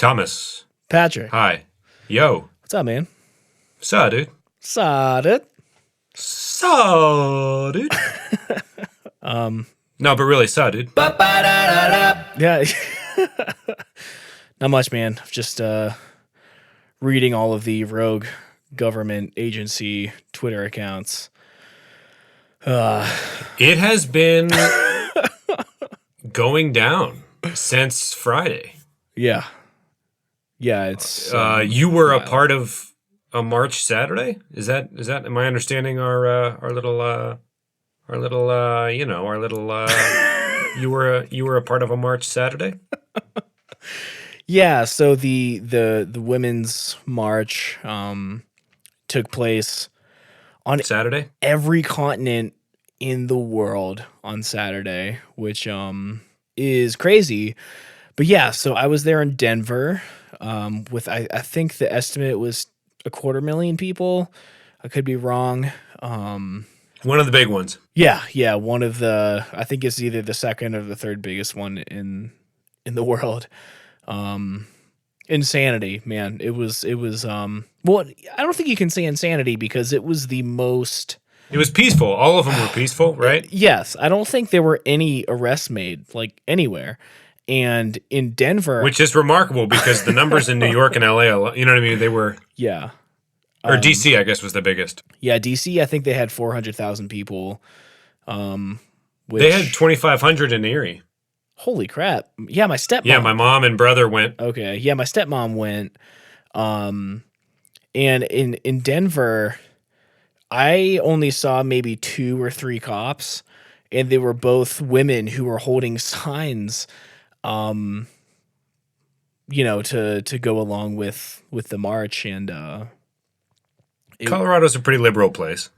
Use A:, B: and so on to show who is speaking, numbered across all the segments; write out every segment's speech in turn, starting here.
A: Thomas.
B: Patrick.
A: Hi. Yo.
B: What's up, man?
A: Saw, dude.
B: Saw it.
A: Saw, dude. No, but really, saw, dude.
B: Yeah. Not much, man. Just reading all of the rogue government agency Twitter accounts.
A: It has been going down since Friday.
B: Yeah. Yeah, it's
A: you were
B: wild.
A: a part of a march Saturday? Is that am I understanding our little you were a part of a march Saturday?
B: Yeah, so the women's march took place on
A: Saturday?
B: every continent in the world on Saturday, which is crazy. But yeah, so I was there in Denver with I think the estimate was 250,000 people. I could be wrong.
A: One of the big ones.
B: Yeah, one of the I think it's either the second or the third biggest one in the world. Insanity, man. It was well, I don't think you can say insanity because it was the most.
A: It was peaceful. All of them were peaceful, right?
B: Yes, I don't think there were any arrests made like anywhere. And in Denver,
A: Which is remarkable because the numbers in New York and LA, you know what I mean? They were,
B: yeah,
A: or DC, I guess, was the biggest.
B: yeah, DC. I think they had 400,000 people. Which,
A: They had 2,500 in Erie.
B: holy crap! Yeah, my stepmom.
A: Yeah, my mom and brother went.
B: Okay, yeah, my stepmom went. And in Denver, I only saw maybe 2 or 3 cops, and they were both women who were holding signs, to go along with the march, and
A: Colorado's a pretty liberal place.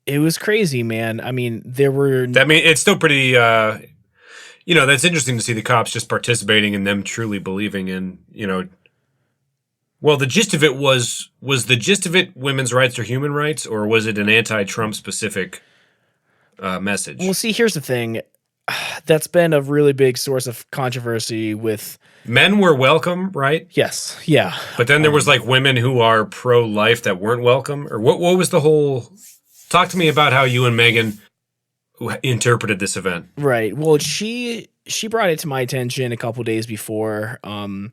B: it was crazy, man. I mean, there were
A: It's still pretty, that's interesting to see the cops just participating and them truly believing in, well, the gist of it was the gist of it women's rights or human rights, or was it an anti-Trump specific message?
B: Well, see, here's the thing. That's been a really big source of controversy with.
A: Men were welcome, right?
B: Yes, yeah.
A: But then there was like women who are pro-life that weren't welcome, or what was the whole? Talk to me about how you and Megan interpreted this event.
B: Right. Well, she brought it to my attention a couple days before, and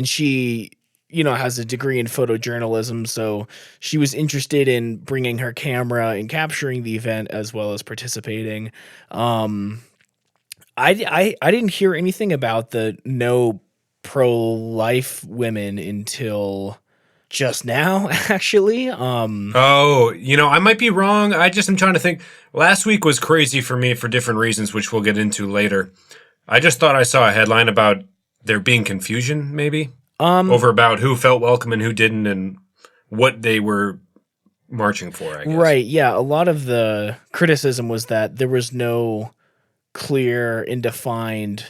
B: she, has a degree in photojournalism, so she was interested in bringing her camera and capturing the event as well as participating. I didn't hear anything about the no pro-life women until just now, actually.
A: I might be wrong. I just am trying to think. Last week was crazy for me for different reasons, which we'll get into later. I just thought I saw a headline about there being confusion, maybe, over about who felt welcome and who didn't and what they were marching for, I guess.
B: Right, yeah. A lot of the criticism was that there was no clear and defined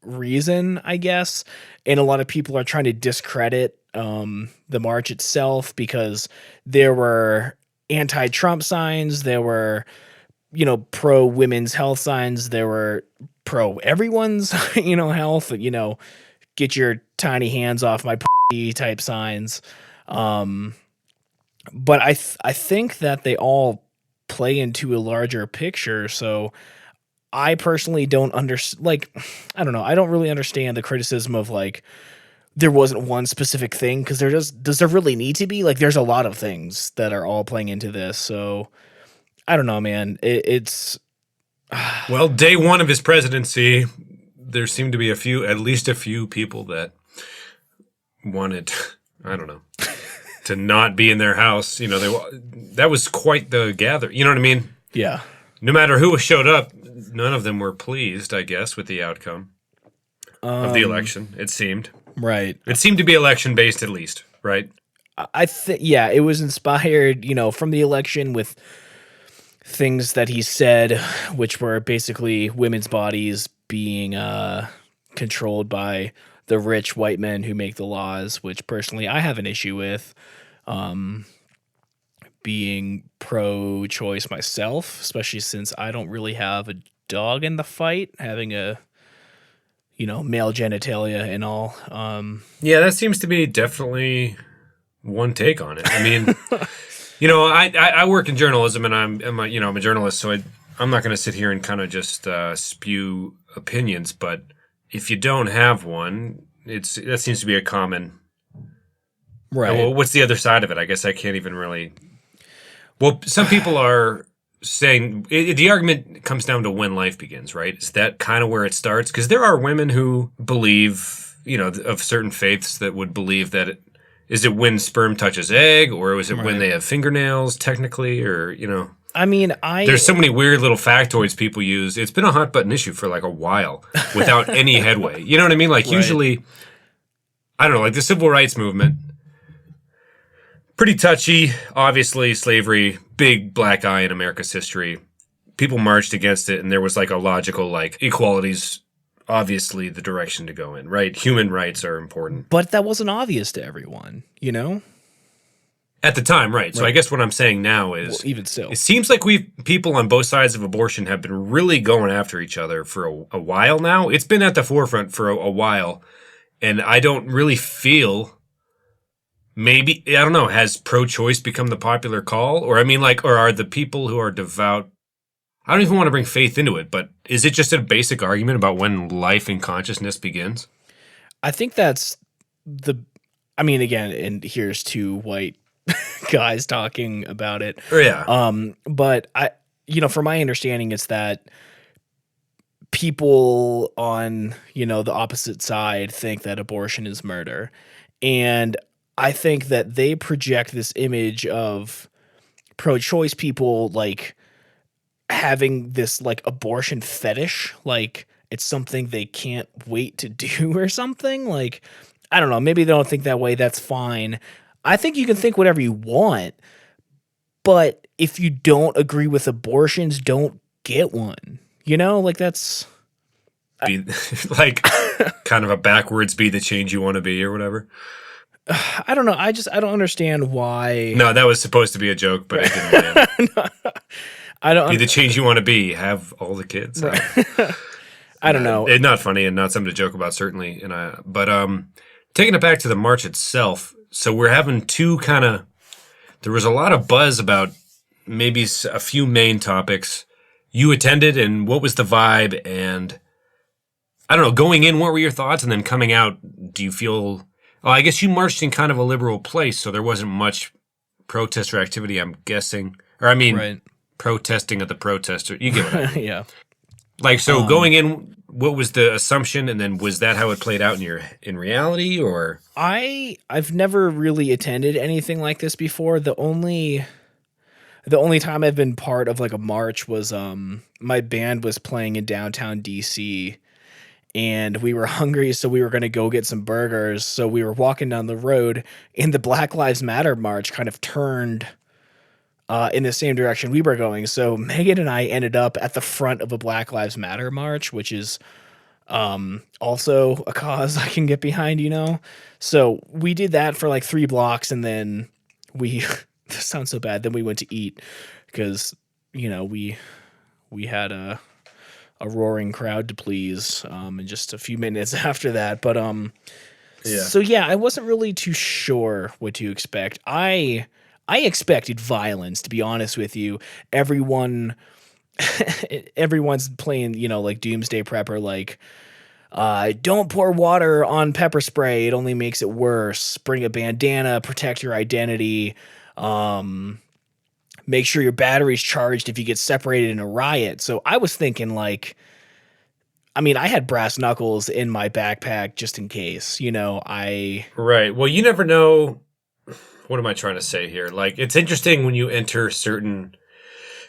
B: reason, I guess. And a lot of people are trying to discredit the march itself because there were anti-Trump signs, there were, pro-women's health signs, there were pro-everyone's, health, get your tiny hands off my p*** type signs. But I think that they all play into a larger picture, so I personally don't understand, I don't know. I don't really understand the criticism of, there wasn't one specific thing, because does there really need to be? There's a lot of things that are all playing into this, so I don't know, man. It's...
A: Well, day one of his presidency, there seemed to be at least a few people that wanted, I don't know, to not be in their house. That was quite the gather. You know what I mean?
B: Yeah.
A: No matter who showed up, none of them were pleased, I guess, with the outcome of the election, it seemed.
B: Right.
A: It seemed to be election-based, at least, right?
B: I think, yeah, it was inspired, from the election with things that he said, which were basically women's bodies being controlled by the rich white men who make the laws, which personally I have an issue with. Being pro-choice myself, especially since I don't really have a dog in the fight, having a male genitalia and all.
A: Yeah, that seems to be definitely one take on it. I mean, I work in journalism, and I'm a journalist, so I'm not going to sit here and kind of just spew opinions. But if you don't have one, that seems to be a common.
B: Right.
A: Well, what's the other side of it? I guess I can't even really. Well, some people are saying the argument comes down to when life begins, right? Is that kind of where it starts? Because there are women who believe, of certain faiths that would believe that is it when sperm touches egg, or is it when they have fingernails, technically, or
B: I mean,
A: there's so many weird little factoids people use. It's been a hot button issue for like a while without any headway. You know what I mean? Like usually, I don't know, like the civil rights movement. Pretty touchy, obviously, slavery, big black eye in America's history. People marched against it, and there was like a logical, like, equality's obviously the direction to go in, right? Human rights are important.
B: But that wasn't obvious to everyone,
A: At the time, right. So I guess what I'm saying now is,
B: well, even still,
A: it seems like people on both sides of abortion have been really going after each other for a while now. It's been at the forefront for a while, and I don't really feel... Maybe, I don't know, has pro-choice become the popular call? Or, I mean, like, or are the people who are devout... I don't even want to bring faith into it, but is it just a basic argument about when life and consciousness begins?
B: I think that's again, and here's two white guys talking about it.
A: Yeah.
B: But from my understanding, it's that people on, the opposite side think that abortion is murder. And I think that they project this image of pro-choice people like having this like abortion fetish, like it's something they can't wait to do or something. Like, I don't know, maybe they don't think that way. That's fine. I think you can think whatever you want, but if you don't agree with abortions, don't get one. Like that's
A: be like kind of a backwards be the change you want to be or whatever.
B: I don't know. I don't understand why.
A: No, that was supposed to be a joke, but it didn't land.
B: No, I don't
A: be the change you want to be. Have all the kids.
B: Right. I don't know.
A: It's not funny and not something to joke about, certainly. But taking it back to the march itself. So we're having two kind of. There was a lot of buzz about maybe a few main topics. You attended, and what was the vibe? And I don't know. Going in, what were your thoughts? And then coming out, do you feel? Oh, I guess you marched in kind of a liberal place, so there wasn't much protest or activity, I'm guessing. Or, I mean, protesting at the protester. You get what I mean.
B: Yeah.
A: Like, so going in, what was the assumption, and then was that how it played out in reality, or?
B: I've never really attended anything like this before. The only time I've been part of, like, a march was my band was playing in downtown D.C., and we were hungry, so we were going to go get some burgers. So we were walking down the road, and the Black Lives Matter march kind of turned in the same direction we were going. So Megan and I ended up at the front of a Black Lives Matter march, which is also a cause I can get behind, So we did that for like 3 blocks, and then this sounds so bad. Then we went to eat because, we had a roaring crowd to please in just a few minutes after that. But so yeah, I wasn't really too sure what to expect. I expected violence, to be honest with you. Everyone's playing, like Doomsday Prepper, like don't pour water on pepper spray, it only makes it worse. Bring a bandana, protect your identity. Make sure your battery's charged if you get separated in a riot. So I was thinking I had brass knuckles in my backpack just in case,
A: Right. Well, you never know. What am I trying to say here? Like, it's interesting when you enter certain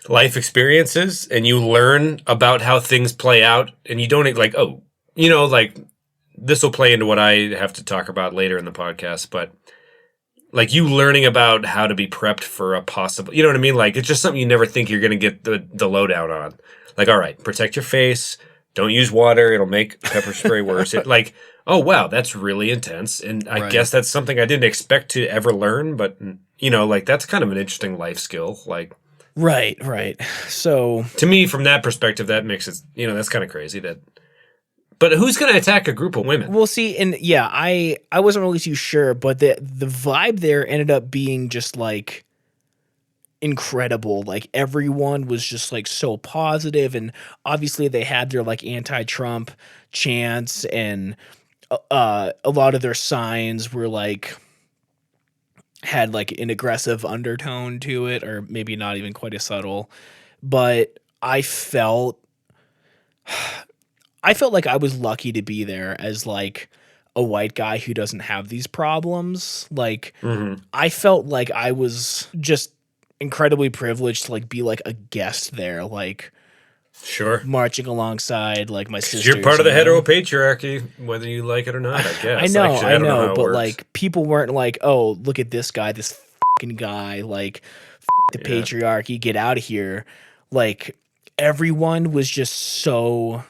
A: life experiences and you learn about how things play out, and you don't like, this will play into what I have to talk about later in the podcast, but like you learning about how to be prepped for a possible, you know what I mean? Like, it's just something you never think you're going to get the lowdown on. Like, all right, protect your face. Don't use water. It'll make pepper spray worse. Oh, wow, that's really intense. And I guess that's something I didn't expect to ever learn. But, that's kind of an interesting life skill. Like,
B: right. So
A: to me, from that perspective, that makes it, that's kind of crazy that But who's going to attack a group of women?
B: We'll see. And yeah, I wasn't really too sure, but the vibe there ended up being just like incredible. Like everyone was just like so positive, and obviously they had their like anti-Trump chants, and a lot of their signs were like had like an aggressive undertone to it, or maybe not even quite as subtle. But I felt like I was lucky to be there as like a white guy who doesn't have these problems. Like I felt like I was just incredibly privileged to like be like a guest there, like
A: sure,
B: marching alongside like my sisters.
A: You're part of the heteropatriarchy, whether you like it or not, I guess.
B: I know,
A: Actually, I don't know how it
B: but
A: works.
B: like people weren't like, oh, look at this guy, this fucking guy, like the patriarchy, get out of here. Like everyone was just so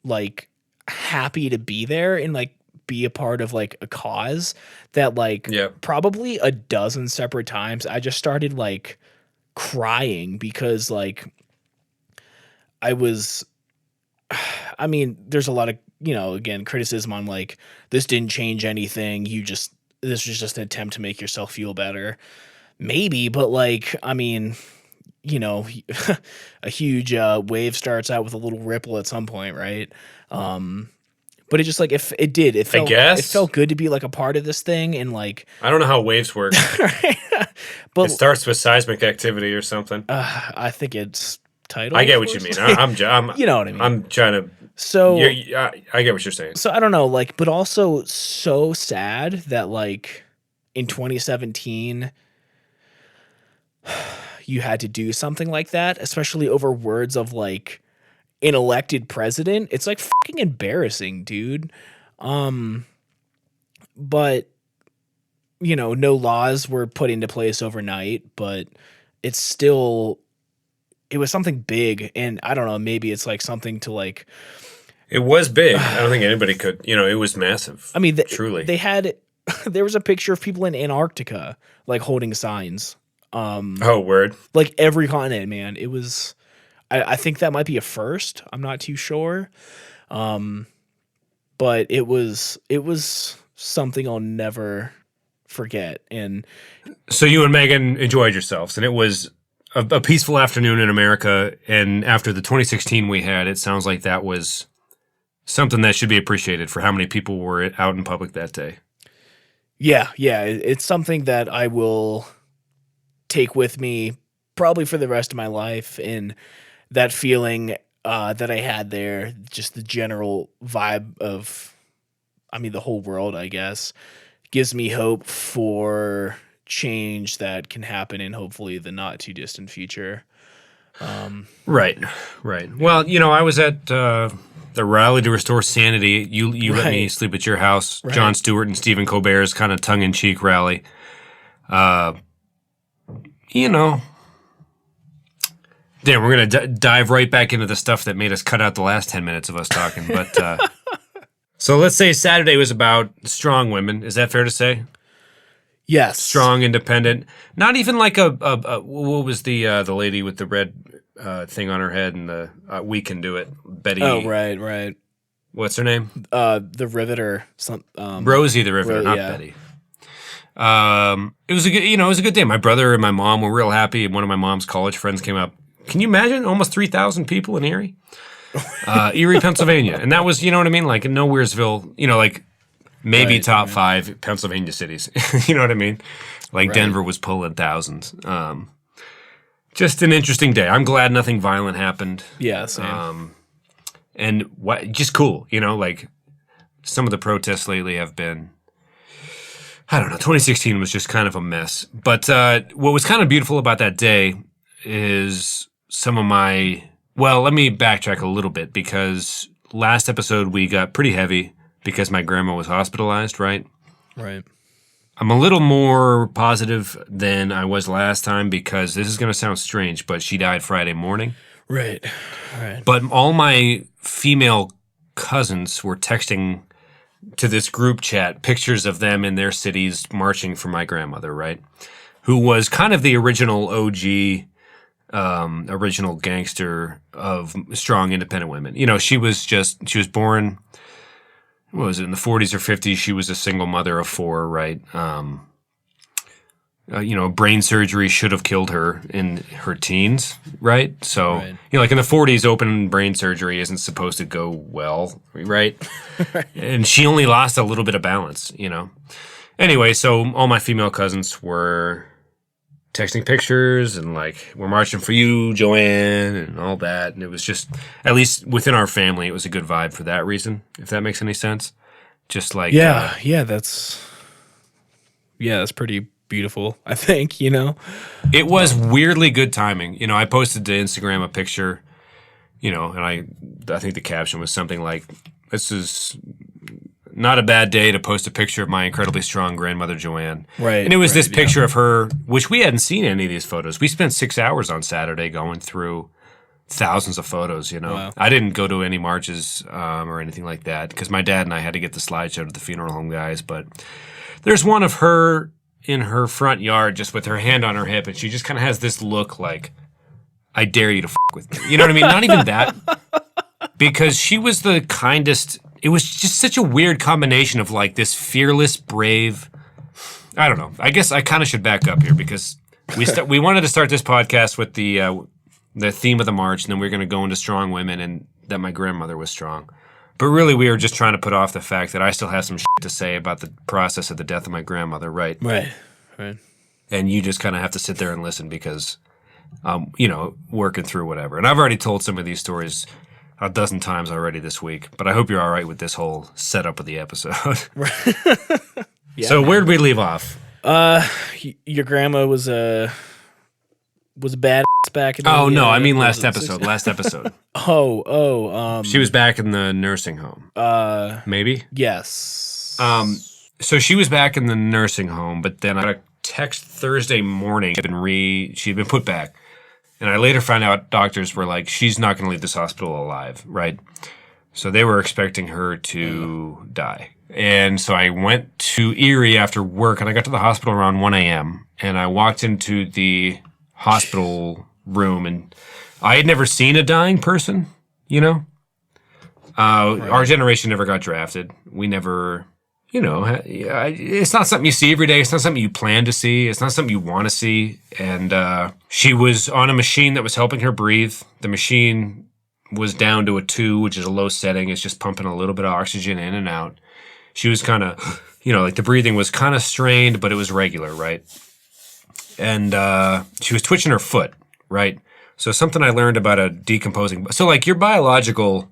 B: like happy to be there and like be a part of like a cause that like probably a dozen separate times I just started like crying because like I mean, there's a lot of, again, criticism on like this didn't change anything. This was just an attempt to make yourself feel better. Maybe, but like, I mean, a huge wave starts out with a little ripple at some point, right? But it just like it felt good to be like a part of this thing, and like
A: I don't know how waves work.
B: But
A: it starts with seismic activity or something.
B: I think it's tidal.
A: I get what you mean. I'm
B: you know what I mean.
A: I'm trying to.
B: So
A: I get what you're saying.
B: So I don't know, like, but also so sad that like in 2017 you had to do something like that, especially over words of like an elected president. It's like fucking embarrassing, dude. But no laws were put into place overnight, but it was something big, and I don't know, maybe it's like something to like.
A: It was big. I don't think anybody could. It was massive.
B: I mean,
A: truly,
B: they had. There was a picture of people in Antarctica like holding signs.
A: Oh, word!
B: Like every continent, man. It was. I think that might be a first. I'm not too sure, but it was something I'll never forget. And
A: so you and Megan enjoyed yourselves, and it was a peaceful afternoon in America. And after the 2016 we had, it sounds like that was something that should be appreciated for how many people were out in public that day.
B: Yeah, it's something that I will take with me probably for the rest of my life, and that feeling that I had there, just the general vibe of, I mean, the whole world, I guess, gives me hope for change that can happen in hopefully the not too distant future.
A: Right. Well, I was at the rally to restore sanity. You let me sleep at your house. Right. Jon Stewart and Stephen Colbert's kind of tongue-in-cheek rally. Damn, we're going to dive right back into the stuff that made us cut out the last 10 minutes of us talking. But so let's say Saturday was about strong women. Is that fair to say?
B: Yes.
A: Strong, independent. Not even like a what was the lady with the red thing on her head and the We Can Do It, Betty.
B: Oh, right.
A: What's her name?
B: The Riveter.
A: Rosie the Riveter, not Betty. It was a good day. My brother and my mom were real happy, and one of my mom's college friends came up. Can you imagine? Almost 3,000 people in Erie? Erie, Pennsylvania. And that was, you know what I mean? Like in Nowheresville, like maybe top 5 Pennsylvania cities. You know what I mean? Like Denver was pulling thousands. Just an interesting day. I'm glad nothing violent happened.
B: Yeah, same.
A: And just cool, like some of the protests lately have been, I don't know, 2016 was just kind of a mess. But what was kind of beautiful about that day is some of let me backtrack a little bit, because last episode we got pretty heavy because my grandma was hospitalized, right?
B: Right.
A: I'm a little more positive than I was last time, because this is going to sound strange, but she died Friday morning.
B: Right.
A: But all my female cousins were texting to this group chat pictures of them in their cities marching for my grandmother, right? Who was kind of the original OG original gangster of strong, independent women. You know, she was born, what was it, in the 40s or 50s. She was a single mother of 4, right? You know, brain surgery should have killed her in her teens, right? So, you know, like in the 40s, open brain surgery isn't supposed to go well, right? And she only lost a little bit of balance, you know? Anyway, so all my female cousins were texting pictures and like, we're marching for you, Joanne, and all that. And it was just, at least within our family, it was a good vibe for that reason, if that makes any sense. Just like...
B: that's pretty beautiful, I think, you know?
A: It was weirdly good timing. You know, I posted to Instagram a picture, you know, and I think the caption was something like, this is not a bad day to post a picture of my incredibly strong grandmother, Joanne.
B: Right.
A: And it was this picture of her, which we hadn't seen any of these photos. We spent 6 hours on Saturday going through thousands of photos, you know.
B: Wow.
A: I didn't go to any marches or anything like that because my dad and I had to get the slideshow to the funeral home guys. But there's one of her in her front yard just with her hand on her hip, and she just kind of has this look like, I dare you to f*** with me. You know what I mean? Not even that. Because she was the kindest. It was just such a weird combination of like this fearless, brave. I don't know. I guess I kind of should back up here because we wanted to start this podcast with the theme of the march, and then we were going to go into strong women and that my grandmother was strong. But really, we were just trying to put off the fact that I still have some shit to say about the process of the death of my grandmother, right?
B: Right.
A: And you just kind of have to sit there and listen because, you know, working through whatever. And I've already told some of these stories a dozen times already this week, but I hope you're all right with this whole setup of the episode.
B: Yeah,
A: so where did we leave off?
B: Your grandma was a badass back in the
A: Oh, no, I mean last episode. She was back in the nursing home. Maybe?
B: Yes.
A: So she was back in the nursing home, but then I got a text Thursday morning. She had been put back. And I later found out doctors were like, she's not going to leave this hospital alive, right? So they were expecting her to die. And so I went to Erie after work, and I got to the hospital around 1 a.m. And I walked into the hospital room, and I had never seen a dying person, you know? Our generation never got drafted. We never... You know, it's not something you see every day. It's not something you plan to see. It's not something you want to see. And she was on a machine that was helping her breathe. The machine was down to a 2, which is a low setting. It's just pumping a little bit of oxygen in and out. She was kind of, you know, like the breathing was kind of strained, but it was regular, right? And she was twitching her foot, right? So something I learned about a decomposing... So like your biological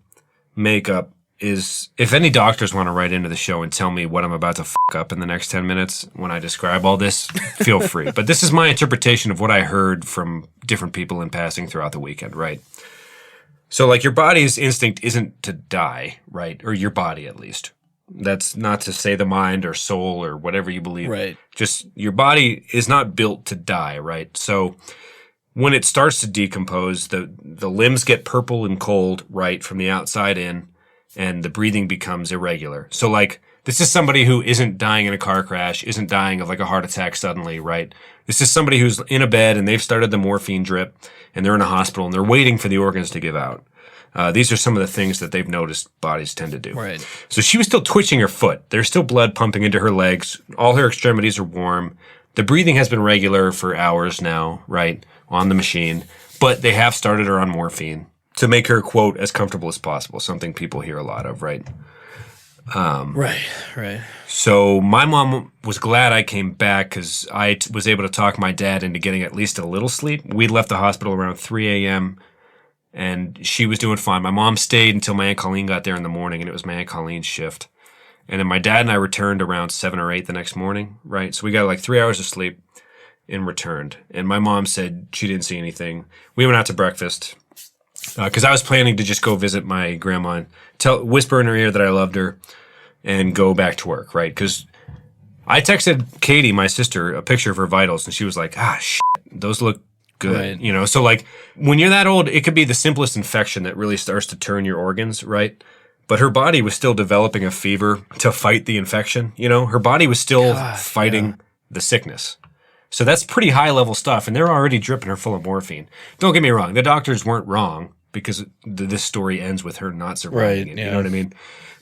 A: makeup is, if any doctors want to write into the show and tell me what I'm about to fuck up in the next 10 minutes when I describe all this, feel free. But this is my interpretation of what I heard from different people in passing throughout the weekend, right? So, like, your body's instinct isn't to die, right? Or your body, at least. That's not to say the mind or soul or whatever you believe.
B: Right.
A: Just your body is not built to die, right? So when it starts to decompose, the limbs get purple and cold, right, from the outside in, and the breathing becomes irregular. So, like, this is somebody who isn't dying in a car crash, isn't dying of, like, a heart attack suddenly, right? This is somebody who's in a bed, and they've started the morphine drip, and they're in a hospital, and they're waiting for the organs to give out. These are some of the things that they've noticed bodies tend to do.
B: Right.
A: So she was still twitching her foot. There's still blood pumping into her legs. All her extremities are warm. The breathing has been regular for hours now, right, on the machine. But they have started her on morphine to make her, quote, as comfortable as possible, something people hear a lot of, right?
B: Right.
A: So my mom was glad I came back because I was able to talk my dad into getting at least a little sleep. We left the hospital around 3 a.m., and she was doing fine. My mom stayed until my Aunt Colleen got there in the morning, and it was my Aunt Colleen's shift. And then my dad and I returned around 7 or 8 the next morning, right? So we got like 3 hours of sleep and returned. And my mom said she didn't see anything. We went out to breakfast because I was planning to just go visit my grandma and whisper in her ear that I loved her and go back to work, right? Because I texted Katie, my sister, a picture of her vitals, and she was like, shit, those look good.
B: Right.
A: You know, so like when you're that old, it could be the simplest infection that really starts to turn your organs, right? But her body was still developing a fever to fight the infection. You know, her body was still fighting the sickness. So that's pretty high level stuff, and they're already dripping her full of morphine. Don't get me wrong, the doctors weren't wrong because this story ends with her not surviving it.
B: Yeah.
A: You know what I mean?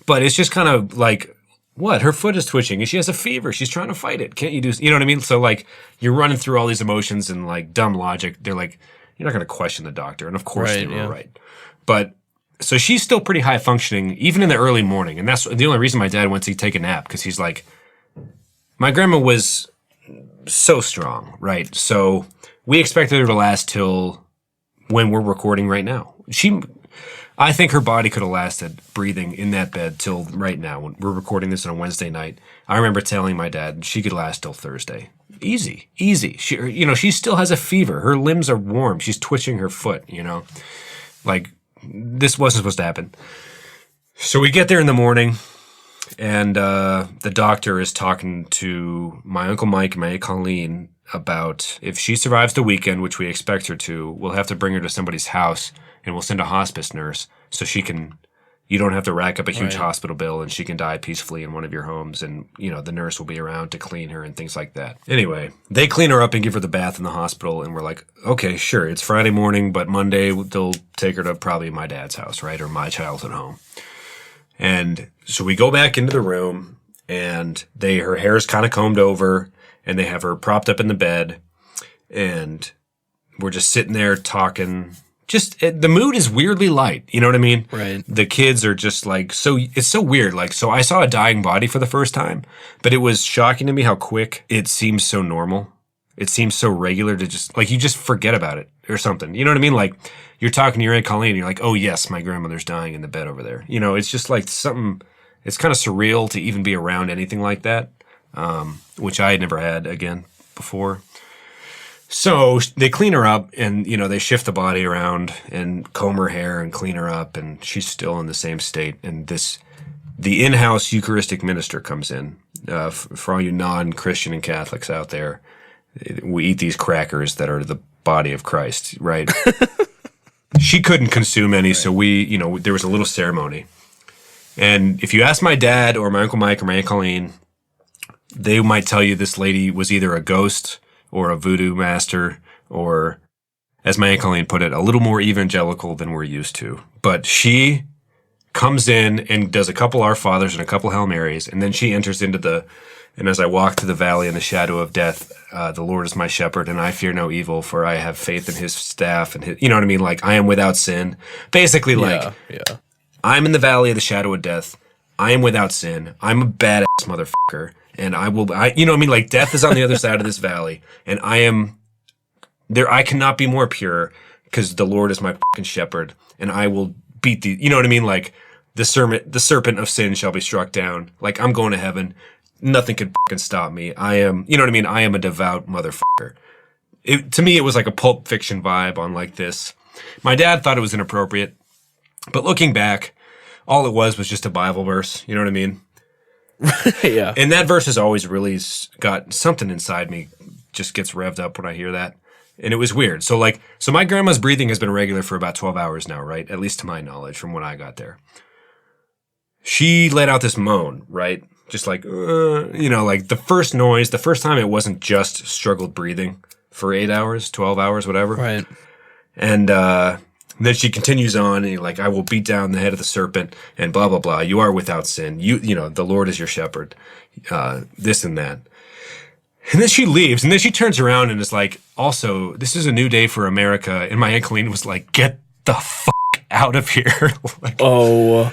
A: But it's just kind of like, what? Her foot is twitching and she has a fever. She's trying to fight it. Can't you do, you know what I mean? So like you're running through all these emotions and like dumb logic. They're like, you're not going to question the doctor. And of course they were right. But so she's still pretty high functioning, even in the early morning. And that's the only reason my dad went to take a nap, because he's like, my grandma was so strong, right? So we expected her to last till when we're recording right now. I think her body could have lasted breathing in that bed till right now. When we're recording this on a Wednesday night, I remember telling my dad she could last till Thursday. Easy. She still has a fever. Her limbs are warm. She's twitching her foot, Like, this wasn't supposed to happen. So we get there in the morning, and the doctor is talking to my Uncle Mike and my Aunt Colleen about if she survives the weekend, which we expect her to, we'll have to bring her to somebody's house, and we'll send a hospice nurse so you don't have to rack up a huge hospital bill, and she can die peacefully in one of your homes, and, the nurse will be around to clean her and things like that. Anyway, they clean her up and give her the bath in the hospital, and we're like, okay, sure, it's Friday morning, but Monday they'll take her to probably my dad's house, right, or my childhood home. And so we go back into the room, and her hair is kind of combed over, and they have her propped up in the bed, and we're just sitting there talking. The mood is weirdly light. You know what I mean?
B: Right.
A: The kids are just like, it's so weird. Like, so I saw a dying body for the first time, but it was shocking to me how quick it seems so normal. It seems so regular to just, like, you just forget about it or something. You know what I mean? Like, you're talking to your Aunt Colleen and you're like, oh yes, my grandmother's dying in the bed over there. It's just like something, it's kind of surreal to even be around anything like that, which I had never had again before. So they clean her up, and, they shift the body around and comb her hair and clean her up, and she's still in the same state. And the in-house Eucharistic minister comes in. For all you non-Christian and Catholics out there, we eat these crackers that are the body of Christ, right? She couldn't consume any, so there was a little ceremony. And if you ask my dad or my Uncle Mike or my Aunt Colleen, they might tell you this lady was either a ghost or a voodoo master, or, as my Aunt Colleen put it, a little more evangelical than we're used to. But she comes in and does a couple Our Fathers and a couple Hail Marys, and then she enters into and as I walk through the valley in the shadow of death, the Lord is my shepherd, and I fear no evil, for I have faith in his staff, and you know what I mean? Like, I am without sin. Basically, I'm in the valley of the shadow of death. I am without sin. I'm a badass motherfucker. And you know what I mean? Like, death is on the other side of this valley, and I am there. I cannot be more pure because the Lord is my fucking shepherd, and I will beat you know what I mean? Like, the serpent of sin shall be struck down. Like, I'm going to heaven. Nothing can fucking stop me. I am, you know what I mean? I am a devout motherfucker. To me, it was like a Pulp Fiction vibe on like this. My dad thought it was inappropriate, but looking back, all it was just a Bible verse. You know what I mean?
B: Yeah.
A: And that verse has always really got something inside me, just gets revved up when I hear that. And it was weird. So my grandma's breathing has been regular for about 12 hours now, right? At least to my knowledge from when I got there. She let out this moan, right? Just like, like the first noise, the first time it wasn't just struggled breathing for 8 hours, 12 hours, whatever.
B: Right.
A: And then she continues on, and you're like, I will beat down the head of the serpent, and blah, blah, blah. You are without sin. The Lord is your shepherd. This and that. And then she leaves, and then she turns around and is like, also, this is a new day for America. And my Aunt Colleen was like, get the fuck out of here. Like,
B: oh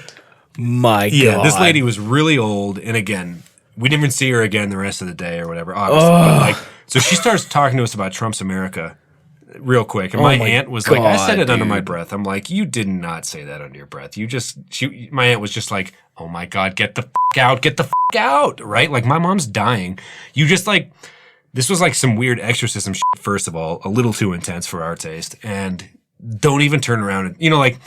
B: my God.
A: Yeah, this lady was really old. And again, we didn't even see her again the rest of the day or whatever, obviously. But so she starts talking to us about Trump's America real quick. And my aunt was like, I said it under my breath. I'm like, you did not say that under your breath. My aunt was just like, oh my God, get the fuck out, get the fuck out, right? Like, my mom's dying. You just like, this was like some weird exorcism shit, first of all, a little too intense for our taste. And don't even turn around and, like,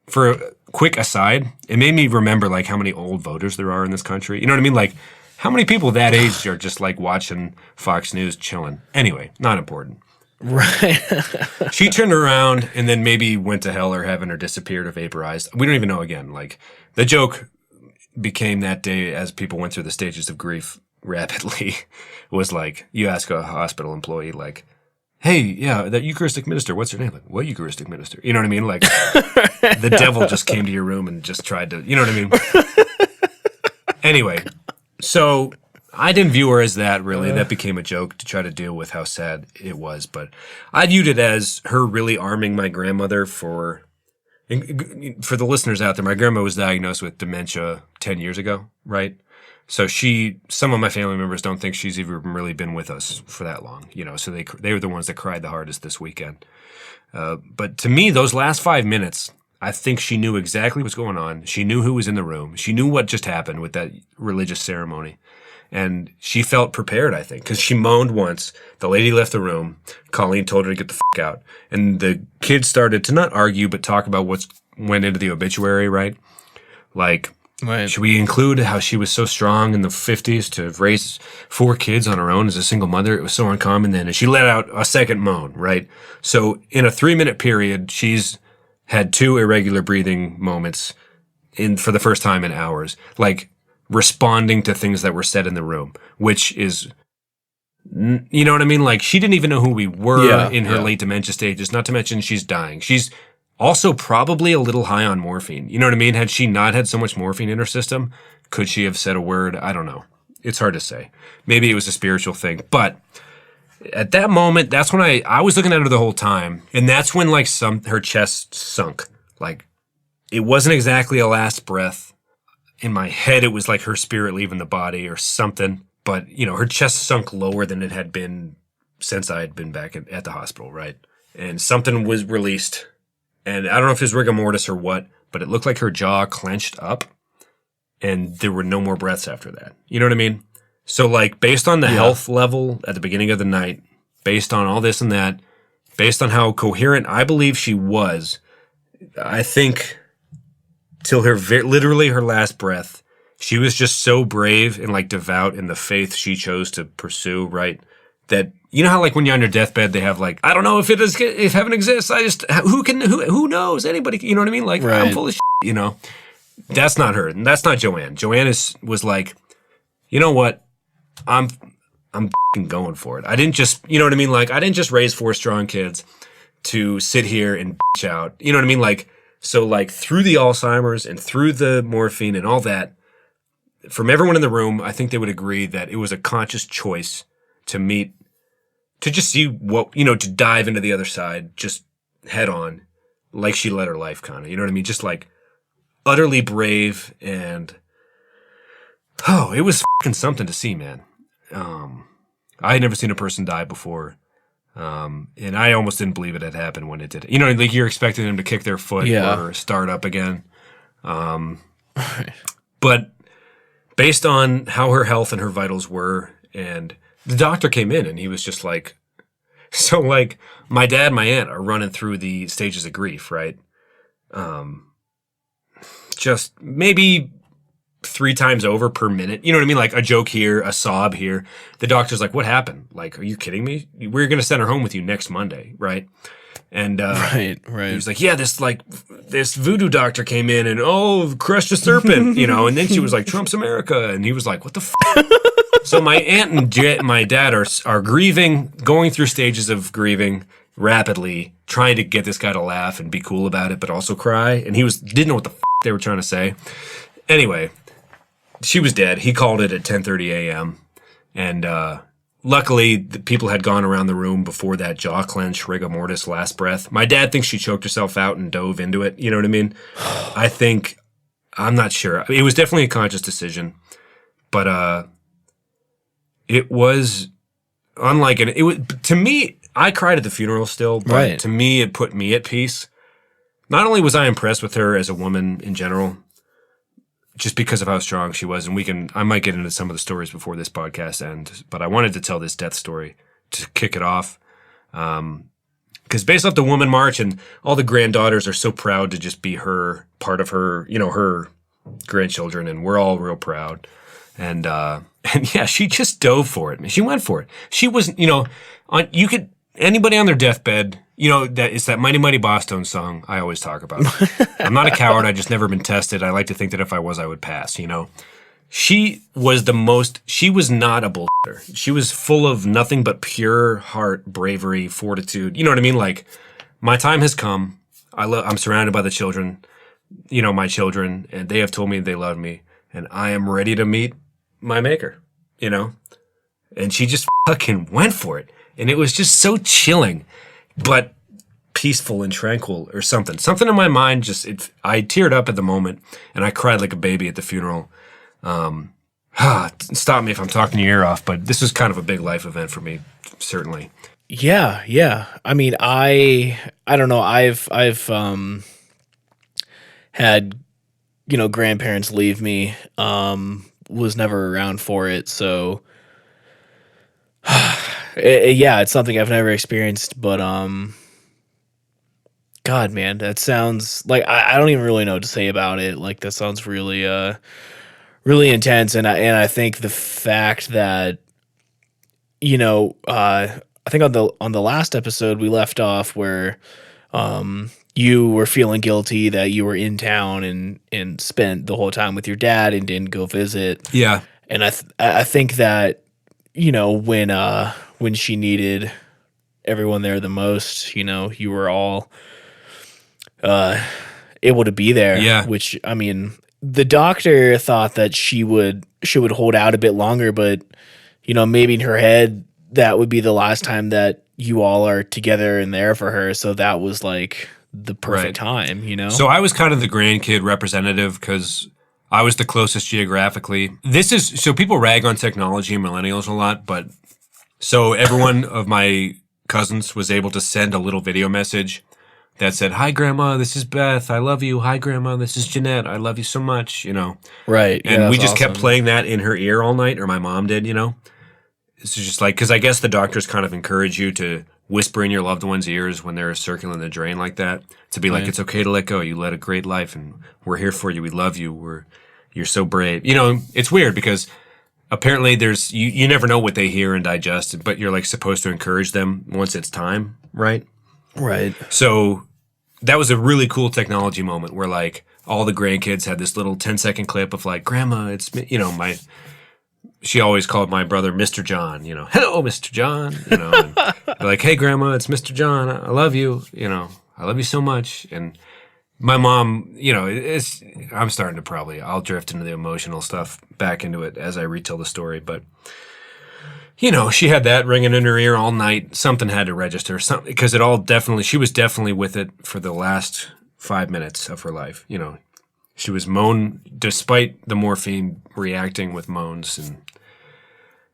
A: for a quick aside, it made me remember like how many old voters there are in this country. You know what I mean? Like, how many people that age are just like watching Fox News chilling? Anyway, not important.
B: Right.
A: She turned around and then maybe went to hell or heaven or disappeared or vaporized. We don't even know again. Like, the joke became that day as people went through the stages of grief rapidly was like, you ask a hospital employee, like, hey, yeah, that Eucharistic minister, what's her name? Like, what Eucharistic minister? You know what I mean? Like, the devil just came to your room and just tried to, you know what I mean? Anyway, so I didn't view her as that, really. That became a joke to try to deal with how sad it was. But I viewed it as her really arming my grandmother for the listeners out there. My grandma was diagnosed with dementia 10 years ago, right? So some of my family members don't think she's even really been with us for that long, you know, so they were the ones that cried the hardest this weekend. But to me, those last 5 minutes, I think she knew exactly what's going on. She knew who was in the room. She knew what just happened with that religious ceremony. And she felt prepared, I think, because she moaned once. The lady left the room. Colleen told her to get the fuck out. And the kids started to not argue, but talk about what went into the obituary, right? Like, right. Should we include how she was so strong in the 50s to raise 4 kids on her own as a single mother? It was so uncommon then. And she let out a second moan, right? So in a 3-minute period, she's had 2 irregular breathing moments for the first time in hours, like responding to things that were said in the room, which is, you know what I mean? Like, she didn't even know who we were in her late dementia stages, not to mention she's dying. She's also probably a little high on morphine. You know what I mean? Had she not had so much morphine in her system, could she have said a word? I don't know. It's hard to say. Maybe it was a spiritual thing. But at that moment, that's when I was looking at her the whole time. And that's when like her chest sunk. Like, it wasn't exactly a last breath. In my head, it was like her spirit leaving the body or something. But, you know, her chest sunk lower than it had been since I had been back at the hospital, right? And something was released. And I don't know if it was rigor mortis or what, but it looked like her jaw clenched up and there were no more breaths after that. You know what I mean? So like based on the health level at the beginning of the night, based on all this and that, based on how coherent I believe she was, I think till literally her last breath, she was just so brave and like devout in the faith she chose to pursue, right? That, you know how like when you're on your deathbed, they have like, I don't know if heaven exists. Who knows? Anybody, you know what I mean? Like, right. I'm full of shit, you know? That's not her. And that's not Joanne. Joanne was like, you know what? I'm f***ing going for it. I didn't just, you know what I mean? Like, I didn't just raise 4 strong kids to sit here and bitch out. You know what I mean? Like, so like through the Alzheimer's and through the morphine and all that, from everyone in the room, I think they would agree that it was a conscious choice to just see what, you know, to dive into the other side, just head on, like she led her life, kind of, you know what I mean? Just like utterly brave and, oh, it was fucking something to see, man. I had never seen a person die before. And I almost didn't believe it had happened when it did. You know, like you're expecting them to kick their foot or start up again. But based on how her health and her vitals were, and the doctor came in and he was just like, so like my dad and my aunt are running through the stages of grief, right? Just maybe 3 times over per minute. You know what I mean? Like a joke here, a sob here. The doctor's like, what happened? Like, are you kidding me? We're going to send her home with you next Monday, right? And right. He was like, yeah, this voodoo doctor came in and crushed a serpent, you know. And then she was like, Trump's America, and he was like, what the f-? So my aunt and my dad are grieving, going through stages of grieving rapidly, trying to get this guy to laugh and be cool about it, but also cry. And he didn't know what the f- they were trying to say. Anyway, she was dead. He called it at 10:30 a.m. And luckily, the people had gone around the room before that jaw clench, rigor mortis, last breath. My dad thinks she choked herself out and dove into it. You know what I mean? I'm not sure. It was definitely a conscious decision. But it was unlike to me, I cried at the funeral still, but to me, it put me at peace. Not only was I impressed with her as a woman in general, just because of how strong she was, and I might get into some of the stories before this podcast ends, but I wanted to tell this death story to kick it off. Because based off the Woman March, and all the granddaughters are so proud to just be part of her, you know, her grandchildren, and we're all real proud. And yeah, she just dove for it. She went for it. She was, you know, anybody on their deathbed, you know, it's that Mighty Mighty Bosstones song I always talk about. I'm not a coward. I just never been tested. I like to think that if I was, I would pass, you know. She was she was not a bullshitter. She was full of nothing but pure heart, bravery, fortitude. You know what I mean? Like, my time has come. I'm surrounded by the children, my children, and they have told me they love me, and I am ready to meet my maker, And she just fucking went for it. And it was just so chilling, but peaceful and tranquil or something. Something in my mind I teared up at the moment, and I cried like a baby at the funeral. Stop me if I'm talking your ear off, but this was kind of a big life event for me, certainly.
B: Yeah. I mean, I don't know. I've had, grandparents leave me, was never around for it. So it's something I've never experienced, but, God, man, that sounds like, I don't even really know what to say about it. Like, that sounds really, really intense. And I think the fact that, I think on the last episode we left off where you were feeling guilty that you were in town and spent the whole time with your dad and didn't go visit.
A: Yeah.
B: And I think that, when she needed everyone there the most, you were all able to be there.
A: Yeah.
B: Which, I mean, the doctor thought that she would hold out a bit longer, but maybe in her head that would be the last time that you all are together and there for her. So that was like the perfect time,
A: So I was kind of the grandkid representative because I was the closest geographically. So people rag on technology and millennials a lot, but so every one of my cousins was able to send a little video message that said, "Hi, Grandma, this is Beth. I love you. Hi, Grandma, this is Jeanette. I love you so much,"
B: Right.
A: And we just kept playing that in her ear all night, or my mom did, It's just like, because I guess the doctors kind of encourage you to whisper in your loved one's ears when they're circling the drain like that, to be like, it's okay to let go. You led a great life, and we're here for you. We love you. You're so brave. It's weird because apparently there's, you never know what they hear and digest, but you're like supposed to encourage them once it's time, right?
B: Right.
A: So that was a really cool technology moment where like all the grandkids had this little 10-second clip of like, "Grandma, it's me," she always called my brother Mr. John, "Hello, Mr. John," and like, "Hey, Grandma, it's Mr. John. I love you. I love you so much." And my mom, I'm starting to I'll drift into the emotional stuff back into it as I retell the story, but she had that ringing in her ear all night. Something had to register, something, because she was definitely with it for the last 5 minutes of her life. She was despite the morphine, reacting with moans, and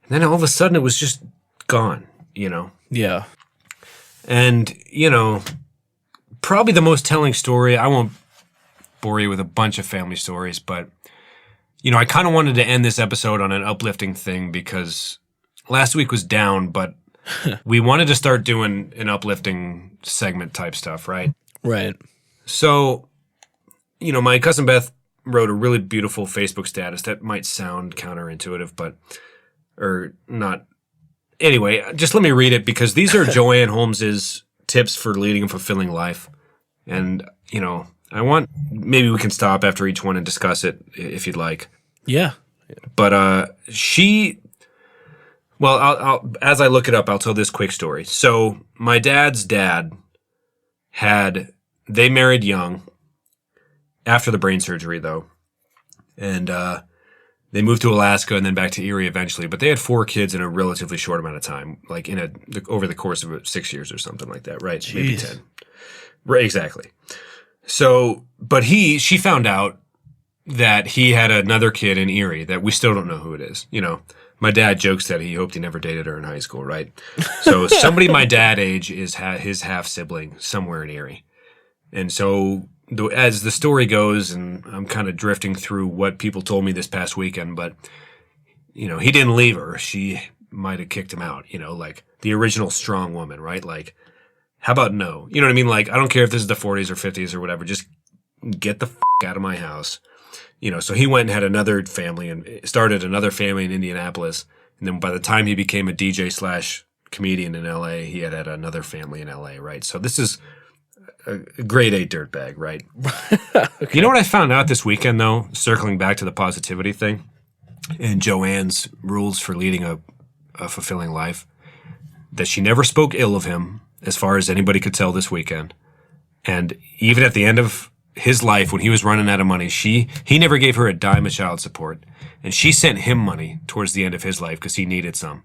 A: then all of a sudden it was just gone,
B: Yeah.
A: And, probably the most telling story, I won't bore you with a bunch of family stories, but, I kind of wanted to end this episode on an uplifting thing because last week was down, but we wanted to start doing an uplifting segment type stuff, right?
B: Right.
A: So, my cousin Beth wrote a really beautiful Facebook status that might sound counterintuitive, or not. Anyway, just let me read it because these are Joanne Holmes's tips for leading a fulfilling life. And, maybe we can stop after each one and discuss it if you'd like.
B: Yeah.
A: But I'll as I look it up, I'll tell this quick story. So my dad's dad they married young after the brain surgery though. And, they moved to Alaska and then back to Erie eventually, but they had 4 kids in a relatively short amount of time, like over the course of 6 years or something like that, right?
B: Jeez.
A: Maybe 10. Right, exactly. So, but she found out that he had another kid in Erie that we still don't know who it is. My dad jokes that he hoped he never dated her in high school, right? So somebody my dad age is his half sibling somewhere in Erie. And so as the story goes, and I'm kind of drifting through what people told me this past weekend, but, he didn't leave her. She might have kicked him out, like the original strong woman, right? Like, how about no? You know what I mean? Like, I don't care if this is the 40s or 50s or whatever, just get the out of my house. So he went and had another family and started another family in Indianapolis. And then by the time he became a DJ/comedian in LA, he had another family in LA, right? So this is a grade A dirtbag, right? Okay. You know what I found out this weekend, though, circling back to the positivity thing? and Joanne's rules for leading a fulfilling life, that she never spoke ill of him, as far as anybody could tell this weekend. And even at the end of his life, when he was running out of money, he never gave her a dime of child support. And she sent him money towards the end of his life because he needed some.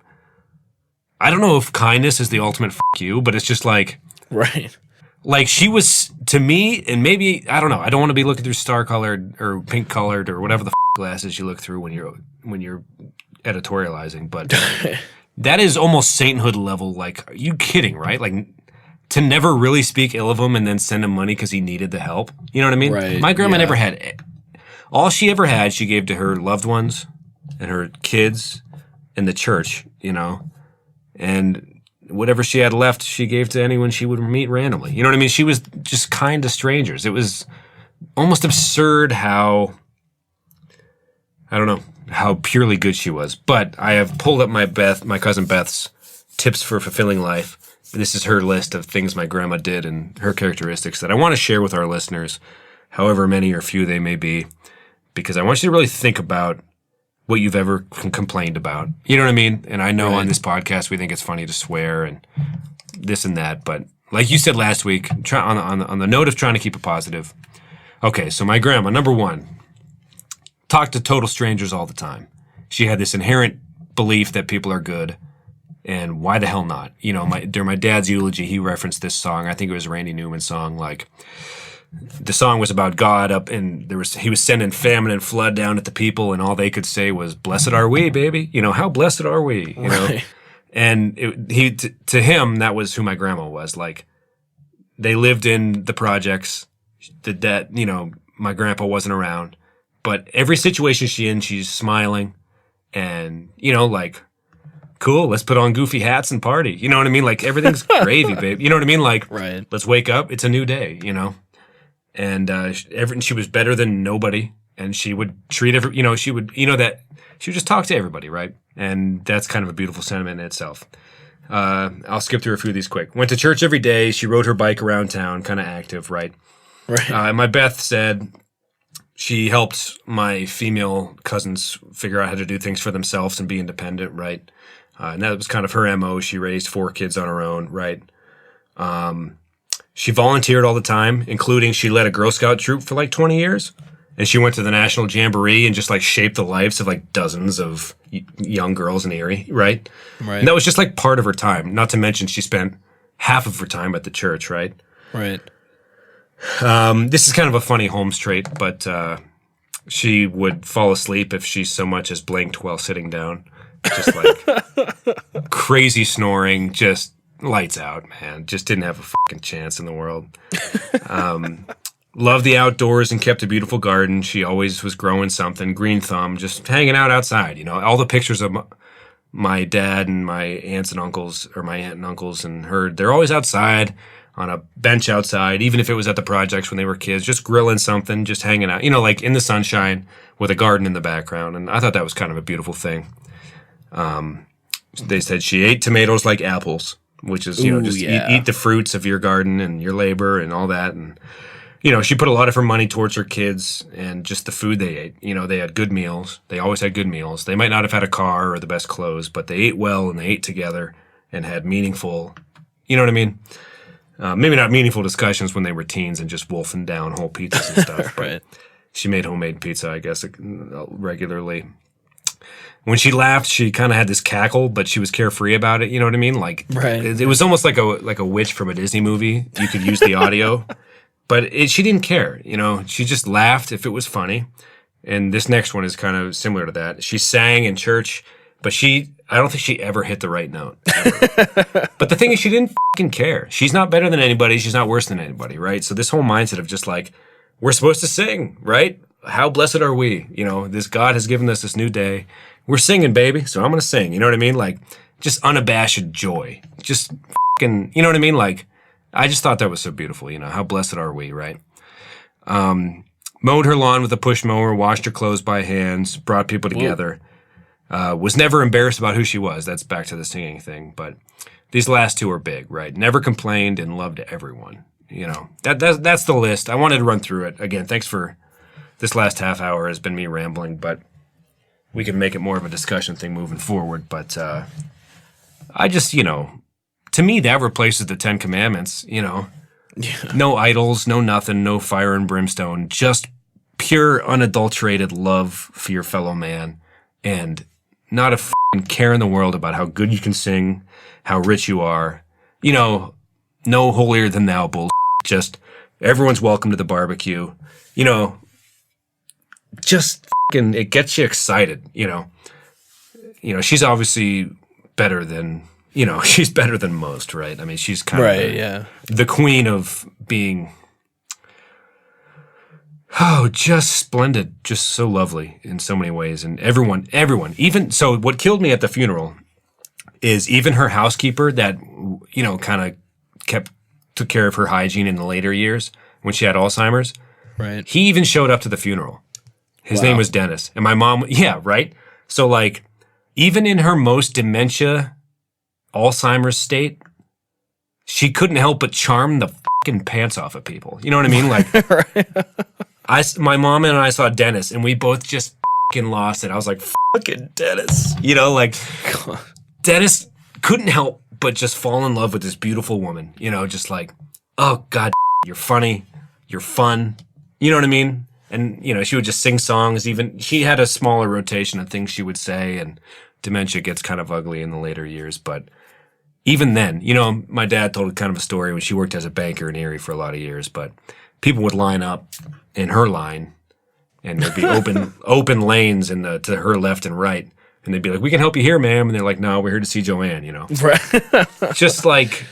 A: I don't know if kindness is the ultimate fuck you, but it's just like...
B: Right.
A: Like, she was, to me, and maybe, I don't know, I don't want to be looking through star-colored or pink-colored or whatever the glasses you look through when you're editorializing, but that is almost sainthood level. Like, are you kidding, right? Like, to never really speak ill of him and then send him money because he needed the help. You know what I mean?
B: Right.
A: My grandma never had... All she ever had, she gave to her loved ones and her kids and the church, you know? And whatever she had left, she gave to anyone she would meet randomly. You know what I mean? She was just kind to strangers. It was almost absurd how, I don't know, how purely good she was. But I have pulled up my cousin Beth's tips for fulfilling life. This is her list of things my grandma did and her characteristics that I want to share with our listeners, however many or few they may be, because I want you to really think about what you've ever complained about. You know what I mean? And I know on this podcast we think it's funny to swear and this and that, but like you said last week, on the note of trying to keep it positive. Okay, so my grandma, number one, talked to total strangers all the time. She had this inherent belief that people are good, and why the hell not? You know, during my dad's eulogy, he referenced this song. I think it was a Randy Newman song, like... The song was about God up, and he was sending famine and flood down at the people, and all they could say was, "Blessed are we, baby." You know, how blessed are we? You know, and to him, that was who my grandma was. Like, they lived in the projects. You know, my grandpa wasn't around, but every situation she's smiling, and you know, like, cool. Let's put on goofy hats and party. You know what I mean? Like, everything's gravy, babe. You know what I mean? Like, let's wake up. It's a new day. You know. And she was better than nobody, and she would treat she would just talk to everybody, right? And that's kind of a beautiful sentiment in itself. I'll skip through a few of these quick. Went to church every day. She rode her bike around town, kind of active, right? Right. My Beth said she helped my female cousins figure out how to do things for themselves and be independent, right? And that was kind of her MO. She raised 4 kids on her own, right? She volunteered all the time, including she led a Girl Scout troop for like 20 years. And she went to the National Jamboree and just like shaped the lives of like dozens of young girls in Erie, right? Right. And that was just like part of her time. Not to mention she spent half of her time at the church, right? Right. This is kind of a funny Holmes trait, but she would fall asleep if she so much as blinked while sitting down. Just like crazy snoring, just... lights out, man. Just didn't have a fucking chance in the world. Loved the outdoors and kept a beautiful garden. She always was growing something. Green thumb, just hanging out outside. You know, all the pictures of my dad and my aunts and uncles, or my aunt and uncles and her, they're always outside on a bench outside, even if it was at the projects when they were kids, just grilling something, just hanging out, you know, like in the sunshine with a garden in the background. And I thought that was kind of a beautiful thing. They said she ate tomatoes like apples, which is, you know, just eat the fruits of your garden and your labor and all that. And, you know, she put a lot of her money towards her kids and just the food they ate. You know, they had good meals. They always had good meals. They might not have had a car or the best clothes, but they ate well and they ate together and had meaningful, you know what I mean? Maybe not meaningful discussions when they were teens and just wolfing down whole pizzas and stuff. Right. She made homemade pizza, I guess, regularly. When she laughed, she kind of had this cackle, but she was carefree about it. You know what I mean? Like, it was almost like a witch from a Disney movie. You could use the audio, but she didn't care. You know, she just laughed if it was funny. And this next one is kind of similar to that. She sang in church, but I don't think she ever hit the right note. Ever. But the thing is, she didn't fucking care. She's not better than anybody. She's not worse than anybody, right? So this whole mindset of just like, we're supposed to sing, right? How blessed are we? You know, this God has given us this new day. We're singing, baby, so I'm going to sing. You know what I mean? Like, just unabashed joy. Just fucking, you know what I mean? Like, I just thought that was so beautiful, you know? How blessed are we, right? Mowed her lawn with a push mower, washed her clothes by hands, brought people together. Was never embarrassed about who she was. That's back to the singing thing. But these last two are big, right? Never complained and loved everyone. You know, that's the list. I wanted to run through it. Again, thanks for this last half hour has been me rambling, but we can make it more of a discussion thing moving forward. But I just, to me, that replaces the 10 Commandments, Yeah. No idols, no nothing, no fire and brimstone, just pure unadulterated love for your fellow man, and not a f***ing care in the world about how good you can sing, how rich you are. No holier than thou bull. Just everyone's welcome to the barbecue. Just f***ing, it gets you excited. She's obviously better than. She's better than most, right? I mean, she's kind of the queen of being, just splendid, just so lovely in so many ways. And everyone, even, so what killed me at the funeral is even her housekeeper that, kind of took care of her hygiene in the later years when she had Alzheimer's.
B: Right.
A: He even showed up to the funeral. His name was Dennis. And my mom, right? So, like, even in her most dementia Alzheimer's state, she couldn't help but charm the fucking pants off of people. You know what I mean? Like, my mom and I saw Dennis, and we both just fucking lost it. I was like, fucking Dennis. Dennis couldn't help but just fall in love with this beautiful woman. Just like, oh, God, you're funny. You're fun. You know what I mean? And, she would just sing songs. Even she had a smaller rotation of things she would say, and dementia gets kind of ugly in the later years, but even then, my dad told kind of a story when she worked as a banker in Erie for a lot of years, but people would line up in her line, and there'd be open lanes to her left and right, and they'd be like, "We can help you here, ma'am," and they're like, "No, we're here to see Joanne,"
B: Right.
A: Just like,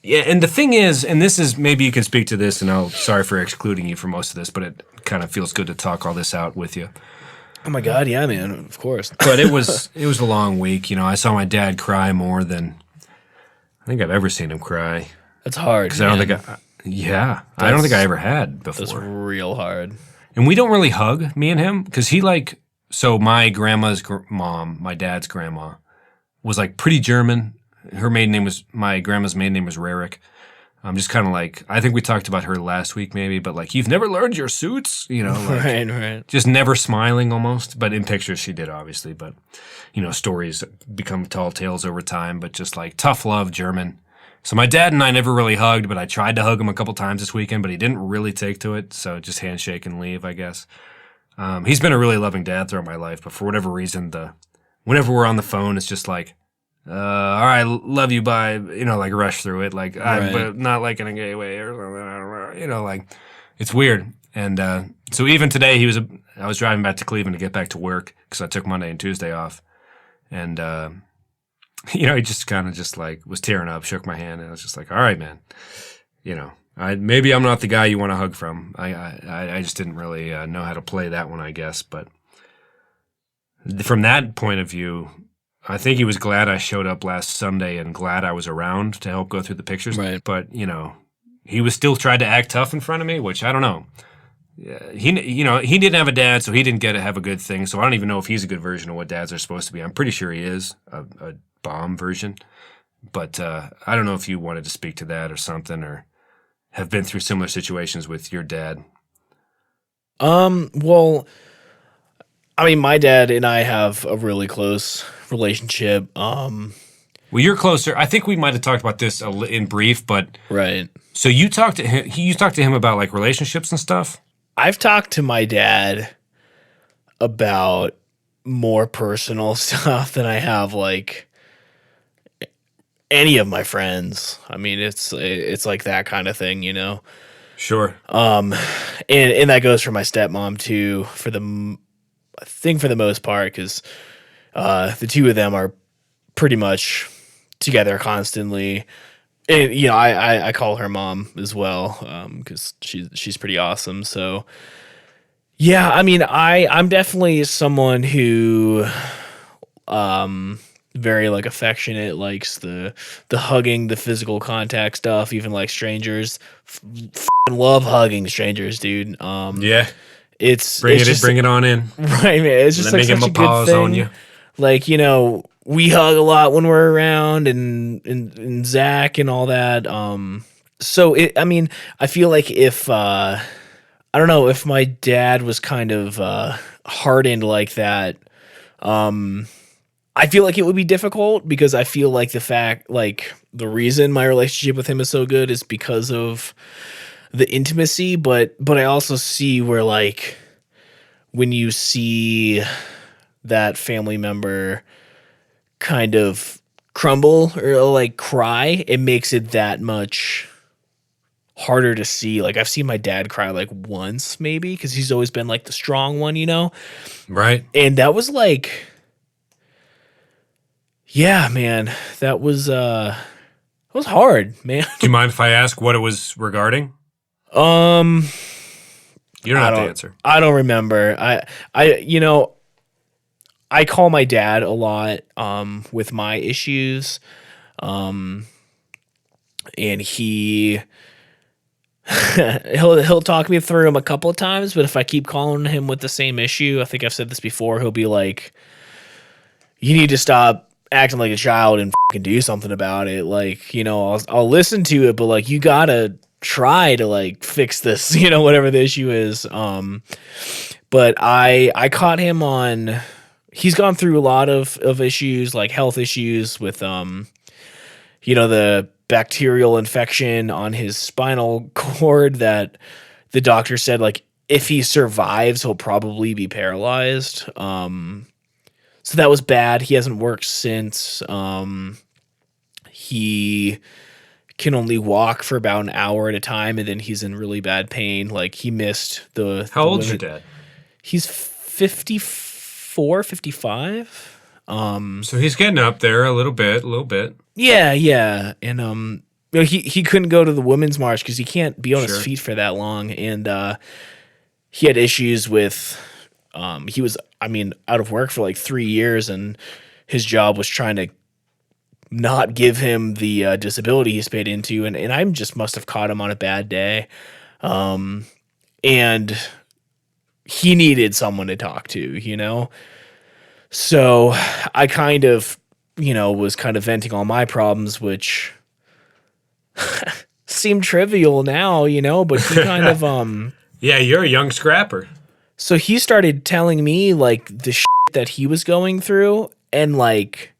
A: yeah. And the thing is, and this is, maybe you can speak to this, and sorry for excluding you for most of this, but it kind of feels good to talk all this out with you.
B: Oh my God, yeah, man, of course.
A: But it was a long week. I saw my dad cry more than I think I've ever seen him cry.
B: That's hard.
A: Because I don't think I ever had before.
B: That's real hard.
A: And we don't really hug, me and him, because so my grandma's mom, my dad's grandma, was like pretty German. My grandma's maiden name was Rarick. I'm just kind of like, I think we talked about her last week maybe, but like, you've never learned your suits,
B: right.
A: Just never smiling almost. But in pictures she did, obviously. But, stories become tall tales over time, but just like tough love, German. So my dad and I never really hugged, but I tried to hug him a couple times this weekend, but he didn't really take to it. So just handshake and leave, I guess. He's been a really loving dad throughout my life, but for whatever reason, whenever we're on the phone, it's just like, all right, love you, bye. Like rush through it, like, right. But not like in a gay way or something. Like it's weird. And so even today, I was driving back to Cleveland to get back to work because I took Monday and Tuesday off, and he just kind of just like was tearing up, shook my hand, and I was just like, all right, man, maybe I'm not the guy you want to hug from. I just didn't really know how to play that one, I guess. But from that point of view, I think he was glad I showed up last Sunday and glad I was around to help go through the pictures.
B: Right.
A: But, he was still trying to act tough in front of me, which I don't know. He didn't have a dad, so he didn't get to have a good thing. So I don't even know if he's a good version of what dads are supposed to be. I'm pretty sure he is a bomb version. But I don't know if you wanted to speak to that or something, or have been through similar situations with your dad.
B: Well, I mean, my dad and I have a really close relationship.
A: Well, you're closer. I think we might have talked about this in brief, but
B: right.
A: So you talked to him. You talked to him about like relationships and stuff.
B: I've talked to my dad about more personal stuff than I have like any of my friends. I mean, it's like that kind of thing,
A: Sure.
B: And that goes for my stepmom too. I think for the most part, because the two of them are pretty much together constantly. And, I call her mom as well because she's pretty awesome. So, yeah, I mean, I'm definitely someone who very like affectionate, likes the hugging, the physical contact stuff, even like strangers. Love hugging strangers, dude.
A: Yeah.
B: Bring
A: it on in.
B: Right, man. It's just like such a good thing. On you. Like, we hug a lot when we're around, and Zach and all that. So I feel like if I don't know, if my dad was kind of hardened like that, I feel like it would be difficult because I feel like the reason my relationship with him is so good is because of the intimacy, but I also see where like when you see that family member kind of crumble or like cry, it makes it that much harder to see. Like I've seen my dad cry like once maybe because he's always been like the strong one,
A: Right.
B: And that was like, yeah, man, that was hard, man.
A: Do you mind if I ask what it was regarding?
B: Um,
A: You don't have to answer.
B: I don't remember. I call my dad a lot with my issues. And he he'll talk me through them a couple of times, but if I keep calling him with the same issue, I think I've said this before, he'll be like, you need to stop acting like a child and fucking do something about it. Like, I'll listen to it, but like you gotta try to like fix this, whatever the issue is. But I caught him on, he's gone through a lot of issues, like health issues with the bacterial infection on his spinal cord that the doctor said like if he survives he'll probably be paralyzed. So that was bad. He hasn't worked since. He can only walk for about an hour at a time, and then he's in really bad pain. Like he missed the.
A: How old's your dad?
B: He's 54, 55.
A: So he's getting up there a little bit.
B: Yeah, and he couldn't go to the women's march because he can't be on his feet for that long, and he had issues with. He was, out of work for like 3 years, and his job was trying to not give him the disability he's paid into, and I just must have caught him on a bad day, and he needed someone to talk to, So I kind of, was kind of venting all my problems, which seem trivial now, but he kind of
A: Yeah, you're a young scrapper.
B: So he started telling me like the shit that he was going through, and like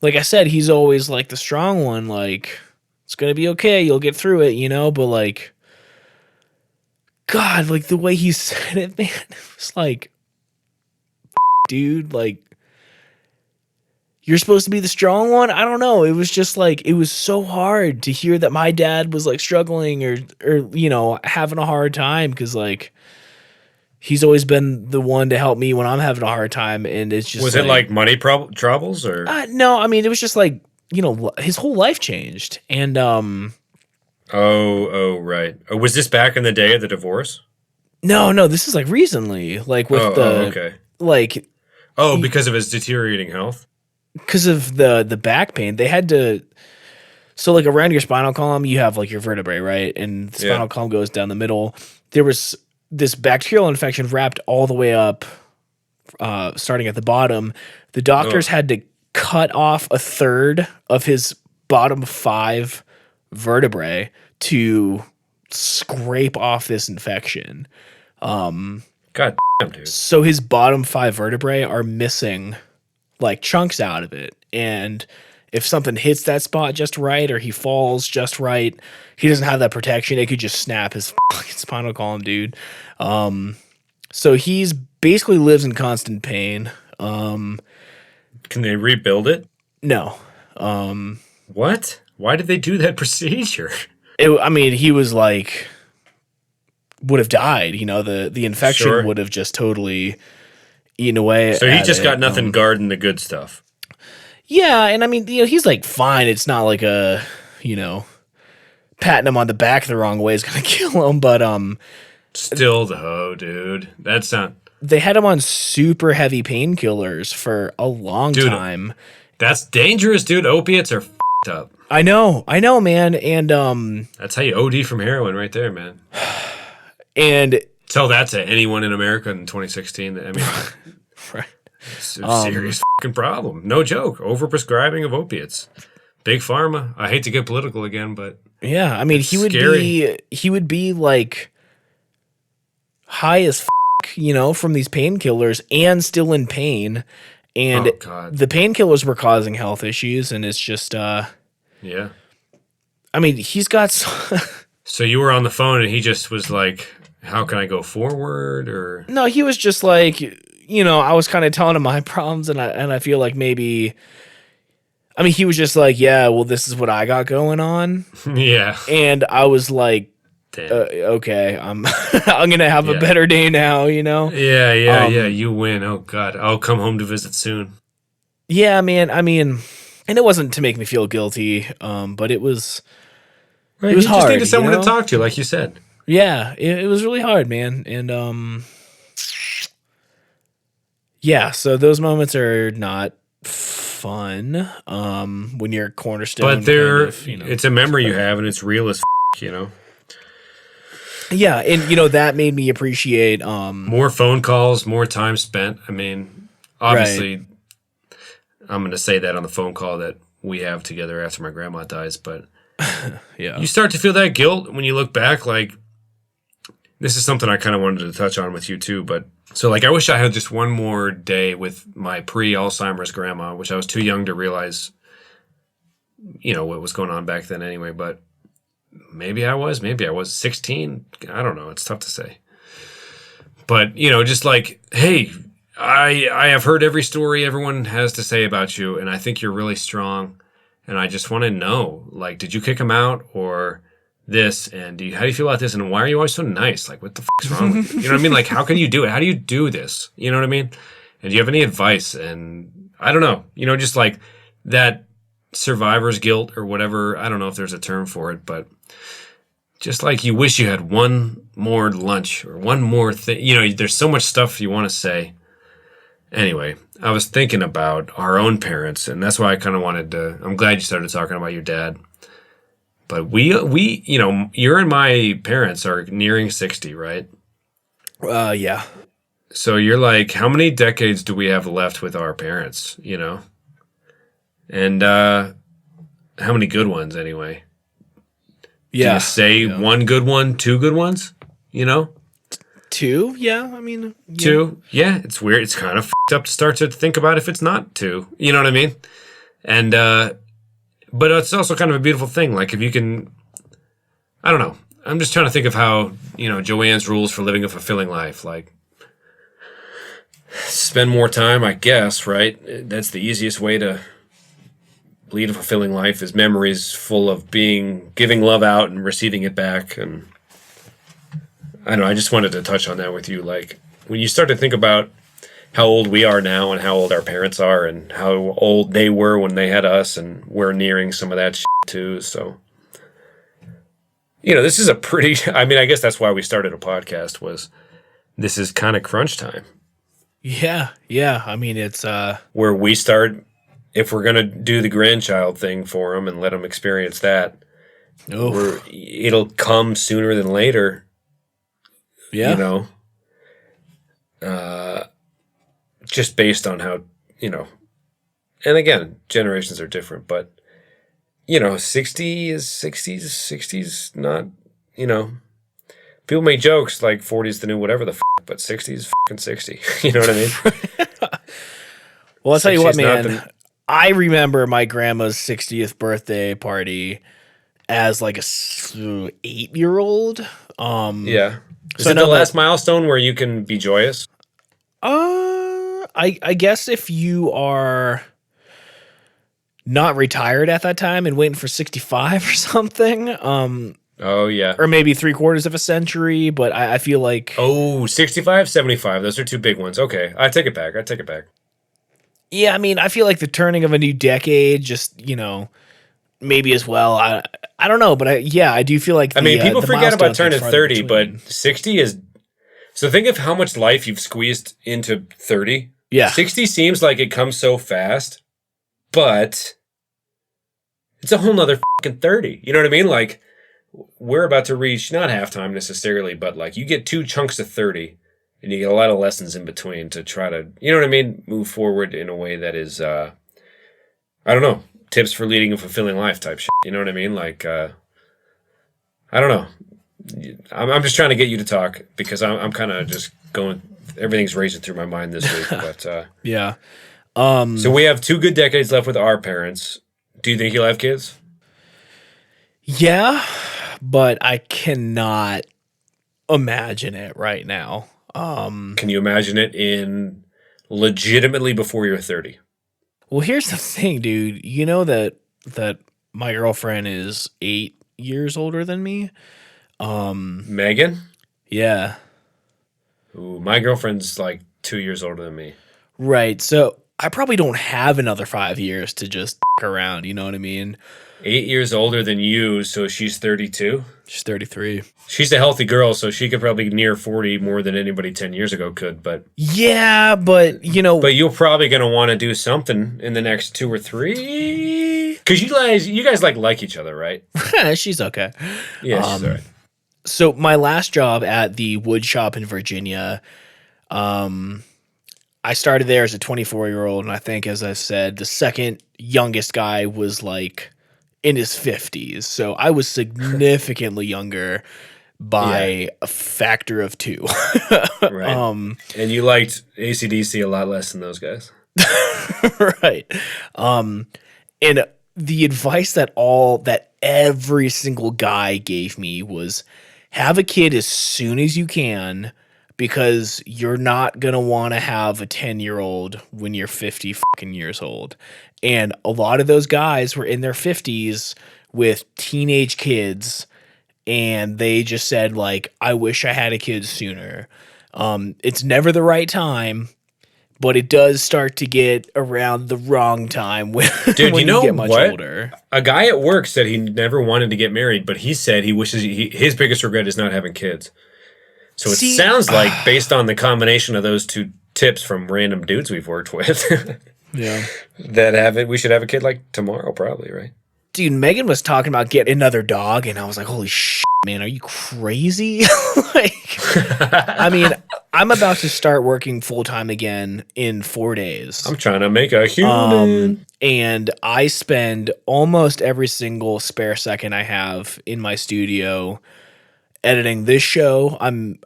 B: I said, he's always like the strong one, like it's gonna be okay, you'll get through it, but like God, like the way he said it, man, it was like dude, like you're supposed to be the strong one. I don't know. It was just like it was so hard to hear that my dad was like struggling or having a hard time because like he's always been the one to help me when I'm having a hard time, and it's just
A: was it like money troubles or
B: no? It was just like his whole life changed, and
A: Oh, right. Was this back in the day of the divorce?
B: No, this is like recently, like with
A: okay.
B: Like
A: because of his deteriorating health.
B: Because of the back pain, they had to. So like around your spinal column, you have like your vertebrae, right, and the spinal column goes down the middle. There was this bacterial infection wrapped all the way up, starting at the bottom. The doctors had to cut off a third of his bottom 5 vertebrae to scrape off this infection.
A: God damn, dude.
B: So his bottom 5 vertebrae are missing like chunks out of it. And if something hits that spot just right or he falls just right, he doesn't have that protection. It could just snap his fucking spinal column, dude. So he's basically lives in constant pain.
A: Can they rebuild it?
B: No.
A: What? Why did they do that procedure?
B: He was like would have died. The infection would have just totally eaten away.
A: So he just got nothing guarding the good stuff.
B: Yeah, and he's like fine. It's not like a patting him on the back the wrong way is gonna kill him, but
A: still though, dude, that's not.
B: They had him on super heavy painkillers for a long time.
A: That's dangerous, dude. Opiates are f***ed up.
B: I know, man, and
A: that's how you OD from heroin, right there, man.
B: And
A: tell that to anyone in America in 2016.
B: Right.
A: It's a serious fucking problem. No joke. Overprescribing of opiates. Big pharma. I hate to get political again, but
B: yeah, he would be like high as from these painkillers and still in pain. And
A: Oh, God.
B: the painkillers were causing health issues. And it's just,
A: Yeah.
B: I mean, he's got,
A: So you were on the phone and he just was like, how can I go forward? Or
B: no, he was just like, I was kind of telling him my problems. And I feel like maybe, I mean, he was just like, yeah, well, this is what I got going on.
A: yeah.
B: And I was like,
A: Damn.
B: okay, I'm I'm gonna have a better day now,
A: Yeah, you win. Oh God, I'll come home to visit soon.
B: Yeah, man. I mean, and it wasn't to make me feel guilty, but it was
A: Right,
B: it was
A: you
B: hard.
A: just needed someone
B: you know?
A: to talk to, like you said.
B: Yeah, it was really hard, man. And yeah, so those moments are not fun. When you're cornerstone,
A: But they're,
B: kind of,
A: it's a memory you have, and it's real as
B: Yeah, and that made me appreciate
A: more phone calls, more time spent. I mean, obviously, I'm going to say that on the phone call that we have together after my grandma dies, but
B: yeah.
A: you start to feel that guilt when you look back. Like, this is something I kind of wanted to touch on with you too, but so like I wish I had just one more day with my pre-Alzheimer's grandma, which I was too young to realize, what was going on back then anyway, but maybe I was 16. I don't know. It's tough to say. But, just like, hey, I have heard every story everyone has to say about you, and I think you're really strong. And I just want to know, like, did you kick him out or this? And how do you feel about this? And why are you always so nice? Like, what the fuck's wrong with you? You know what I mean? Like, how can you do it? How do you do this? You know what I mean? And do you have any advice? And I don't know, just like that survivor's guilt or whatever. I don't know if there's a term for it, but just like you wish you had one more lunch or one more thing. There's so much stuff you want to say. Anyway, I was thinking about our own parents, and that's why I kind of wanted to. I'm glad you started talking about your dad. But we, your and my parents are nearing 60, right?
B: Yeah.
A: So you're like, how many decades do we have left with our parents? And how many good ones anyway?
B: Yeah.
A: Do you say one good one, two good ones?
B: Two? Yeah, I mean... Yeah.
A: Two? Yeah, it's weird. It's kind of fucked up to start to think about if it's not two. You know what I mean? And, but it's also kind of a beautiful thing. Like, if you can... I don't know. I'm just trying to think of how, Joanne's rules for living a fulfilling life. Like, spend more time, I guess, right? That's the easiest way to lead a fulfilling life is memories full of giving love out and receiving it back. And I don't know, I just wanted to touch on that with you. Like, when you start to think about how old we are now and how old our parents are and how old they were when they had us, and we're nearing some of that shit too. So, this is a pretty, I mean, I guess that's why we started a podcast, was this is kind of crunch time.
B: Yeah. I mean, it's...
A: where we start, if we're going to do the grandchild thing for them and let them experience that, it'll come sooner than later.
B: Yeah.
A: Just based on how, and again, generations are different, but, 60's not, people make jokes like 40's the new whatever the but 60's fucking 60. You know what I mean?
B: Well, I'll tell you what, man. I remember my grandma's 60th birthday party as like a 8-year-old.
A: Yeah. Is it the last milestone where you can be joyous?
B: I guess if you are not retired at that time and waiting for 65 or something.
A: Oh, yeah.
B: Or maybe 3/4 of a century, but I feel like...
A: 65, 75. Those are two big ones. Okay. I take it back.
B: Yeah, I mean, I feel like the turning of a new decade, just, maybe as well. I don't know, but I do feel like
A: people forget about turning 30, but 60 is... So think of how much life you've squeezed into 30.
B: Yeah.
A: 60 seems like it comes so fast, but it's a whole nother fucking 30. You know what I mean? Like, we're about to reach, not halftime necessarily, but like you get 2 chunks of 30 and you get a lot of lessons in between to try to, you know what I mean? Move forward in a way that is, I don't know, tips for leading a fulfilling life type shit. You know what I mean? Like, I don't know. I'm just trying to get you to talk because I'm kind of just everything's racing through my mind this week. But
B: Yeah.
A: So we have 2 good decades left with our parents. Do you think you'll have kids?
B: Yeah, but I cannot imagine it right now.
A: Can you imagine it in legitimately before you're 30?
B: Well, here's the thing, dude. You know that my girlfriend is 8 years older than me.
A: Megan?
B: Yeah.
A: Ooh, my girlfriend's like 2 years older than me.
B: Right. So I probably don't have another 5 years to just around. You know what I mean?
A: 8 years older than you, so she's 32?
B: She's 33.
A: She's a healthy girl, so she could probably near 40 more than anybody 10 years ago could, but...
B: Yeah, but, you know...
A: But you're probably going to want to do something in the next 2 or 3? Because you guys like each other, right?
B: She's okay.
A: Yeah, she's all right.
B: So my last job at the wood shop in Virginia, I started there as a 24-year-old, and I think, as I said, the second youngest guy was like in his 50s. So I was significantly younger by a factor of 2.
A: Right. And you liked AC/DC a lot less than those guys.
B: Right. And the advice that every single guy gave me was have a kid as soon as you can, because you're not going to want to have a 10-year-old when you're 50 fucking years old. And a lot of those guys were in their 50s with teenage kids, and they just said, like, I wish I had a kid sooner. It's never the right time, but it does start to get around the wrong time when,
A: Dude,
B: when you get much older.
A: A guy at work said he never wanted to get married, but he said he wishes his biggest regret is not having kids. So it sounds like, based on the combination of those 2 tips from random dudes we've worked with,
B: Yeah,
A: we should have a kid like tomorrow, probably, right?
B: dude, Megan was talking about getting another dog, and I was like, holy shit, man, are you crazy? Like, I mean, I'm about to start working full-time again in 4 days.
A: I'm trying to make a human.
B: And I spend almost every single spare second I have in my studio editing this show. I'm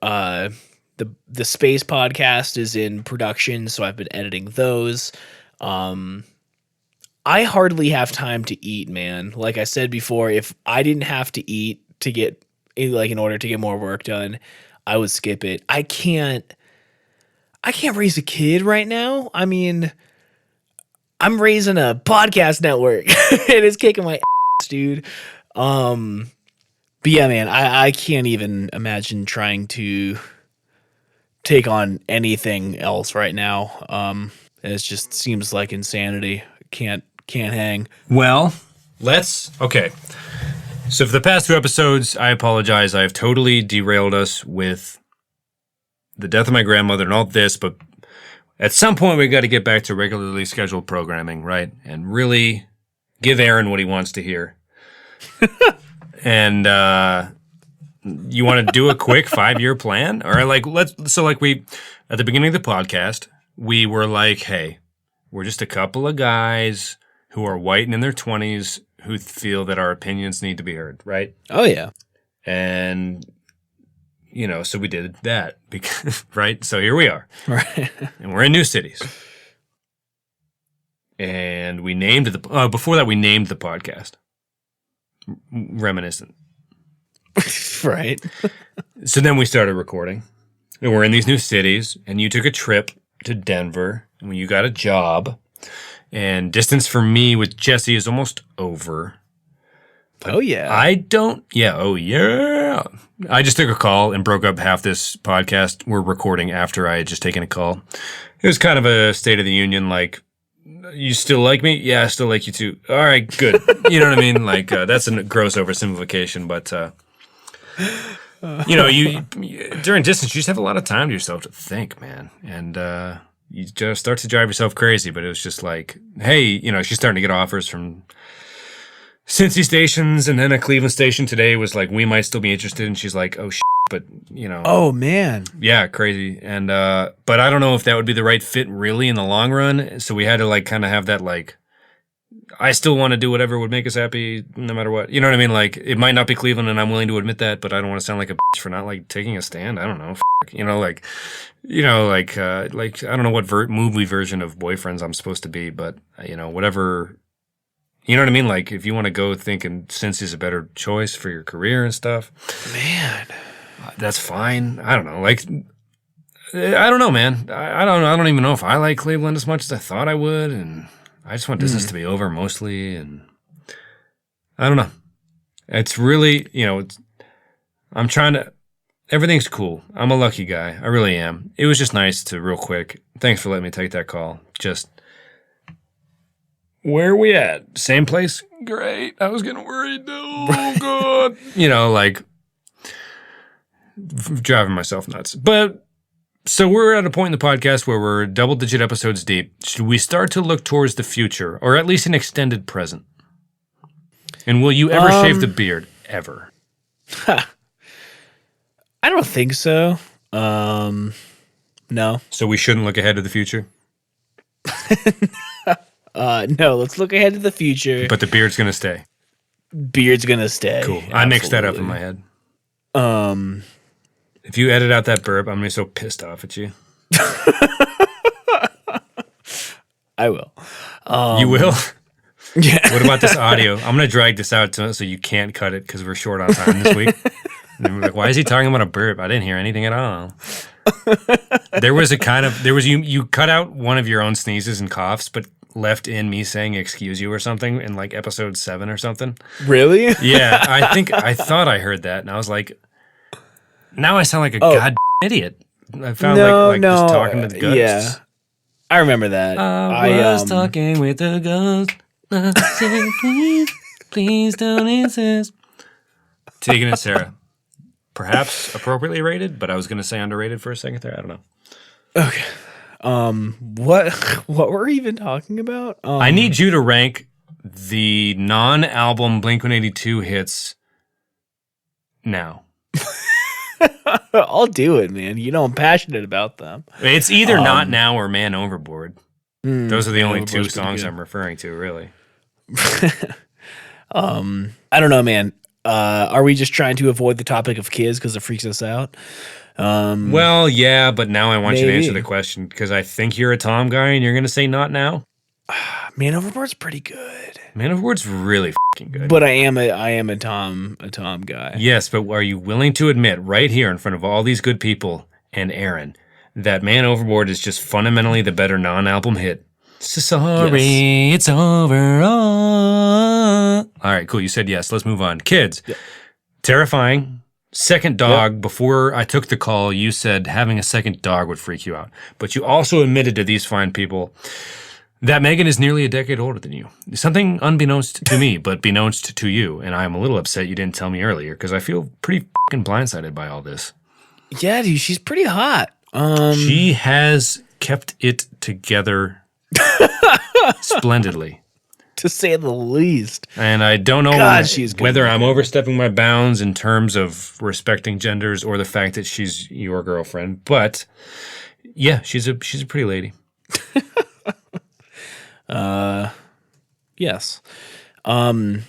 B: the space podcast is in production, so I've been editing those. I hardly have time to eat, man. Like I said before, if I didn't have to eat to get in order to get more work done, I would skip it. I can't raise a kid right now. I mean, I'm raising a podcast network and it's kicking my ass, dude. But yeah, man, I can't even imagine trying to take on anything else right now. It just seems like insanity. Can't hang.
A: Well, okay. So for the past 2 episodes, I apologize. I have totally derailed us with the death of my grandmother and all this, but at some point we got to get back to regularly scheduled programming, right? And really give Aaron what he wants to hear. And you want to do a quick 5-year plan? Or we at the beginning of the podcast, we were like, hey, we're just a couple of guys who are white and in their 20s who feel that our opinions need to be heard, right?
B: Oh, yeah.
A: And, so we did that, right? So here we are.
B: Right.
A: And we're in new cities. And we named before that, we named the podcast. Reminiscent.
B: Right.
A: So then we started recording. And we're in these new cities, and you took a trip to Denver, and you got a job. And distance for me with Jesse is almost over.
B: Oh, yeah.
A: Oh, yeah. I just took a call and broke up half this podcast we're recording after I had just taken a call. It was kind of a State of the Union, like, you still like me? Yeah, I still like you too. All right, good. You know what I mean? Like, that's a gross oversimplification, but, you during distance, you just have a lot of time to yourself to think, man. And, you just start to drive yourself crazy, but it was just like, hey, she's starting to get offers from Cincy stations, and then a Cleveland station today was like, we might still be interested, and she's like, oh, but,
B: Oh, man.
A: Yeah, crazy. And, but I don't know if that would be the right fit really in the long run, so we had to, like, kind of have that, like, I still want to do whatever would make us happy, no matter what. You know what I mean? Like, it might not be Cleveland, and I'm willing to admit that, but I don't want to sound like a bitch for not like taking a stand. I don't know. Like I don't know what movie version of Boyfriends I'm supposed to be, but whatever. You know what I mean? Like, if you want to go thinking Cincy's a better choice for your career and stuff,
B: man,
A: that's fine. I don't know. Like, I don't know, man. I don't know. I don't even know if I like Cleveland as much as I thought I would, and I just want distance to be over mostly, and I don't know. It's really, I'm trying to, everything's cool. I'm a lucky guy. I really am. It was just nice to, real quick, thanks for letting me take that call. Just, where are we at? Same place? Great. I was getting worried. Oh, God. Driving myself nuts. But, so we're at a point in the podcast where we're double-digit episodes deep. Should we start to look towards the future, or at least an extended present? And will you ever shave the beard? Ever?
B: I don't think so. No.
A: So we shouldn't look ahead to the future?
B: No, let's look ahead to the future.
A: But the beard's going to stay.
B: Beard's going to stay.
A: Cool. I mixed that up in my head. If you edit out that burp, I'm going to be so pissed off at you.
B: I will.
A: You will?
B: Yeah.
A: What about this audio? I'm going to drag this out so you can't cut it because we're short on time this week. And then we're like, why is he talking about a burp? I didn't hear anything at all. You cut out one of your own sneezes and coughs, but left in me saying excuse you or something in like episode 7 or something.
B: Really?
A: Yeah, I thought I heard that, and I was like, now I sound like a goddamn idiid. I found just talking to the ghosts.
B: Yeah, I remember that.
A: I was talking with the ghost. Saying, please don't insist. Tegan and Sarah, perhaps appropriately rated, but I was going to say underrated for a second there. I don't know.
B: Okay. What were we even talking about?
A: I need you to rank the non-album Blink-182 hits now.
B: I'll do it, man. I'm passionate about them.
A: It's either Not Now or Man Overboard. Those are the only two
B: Overboard's
A: songs I'm referring to, really.
B: I don't know, man. Are we just trying to avoid the topic of kids because it freaks us out?
A: Well, yeah, but now I want you to
B: maybe.
A: answer the question because I think you're a Tom guy and you're going to say Not Now.
B: Man Overboard's pretty good.
A: Man Overboard's really fucking good.
B: But I am a Tom guy.
A: Yes, but are you willing to admit right here in front of all these good people and Aaron that Man Overboard is just fundamentally the better non-album hit? So sorry, It's over. All right, cool. You said yes. Let's move on. Kids, terrifying. Second dog. Before I took the call, you said having a second dog would freak you out. But you also admitted to these fine people that Megan is nearly a decade older than you. Something unbeknownst to me, but beknownst to you. And I'm a little upset you didn't tell me earlier because I feel pretty fucking blindsided by all this.
B: Yeah, dude, she's pretty hot.
A: She has kept it together splendidly.
B: To say the least.
A: And I don't know whether I'm overstepping my bounds in terms of respecting genders or the fact that she's your girlfriend. But yeah, she's a pretty lady.
B: Yes. But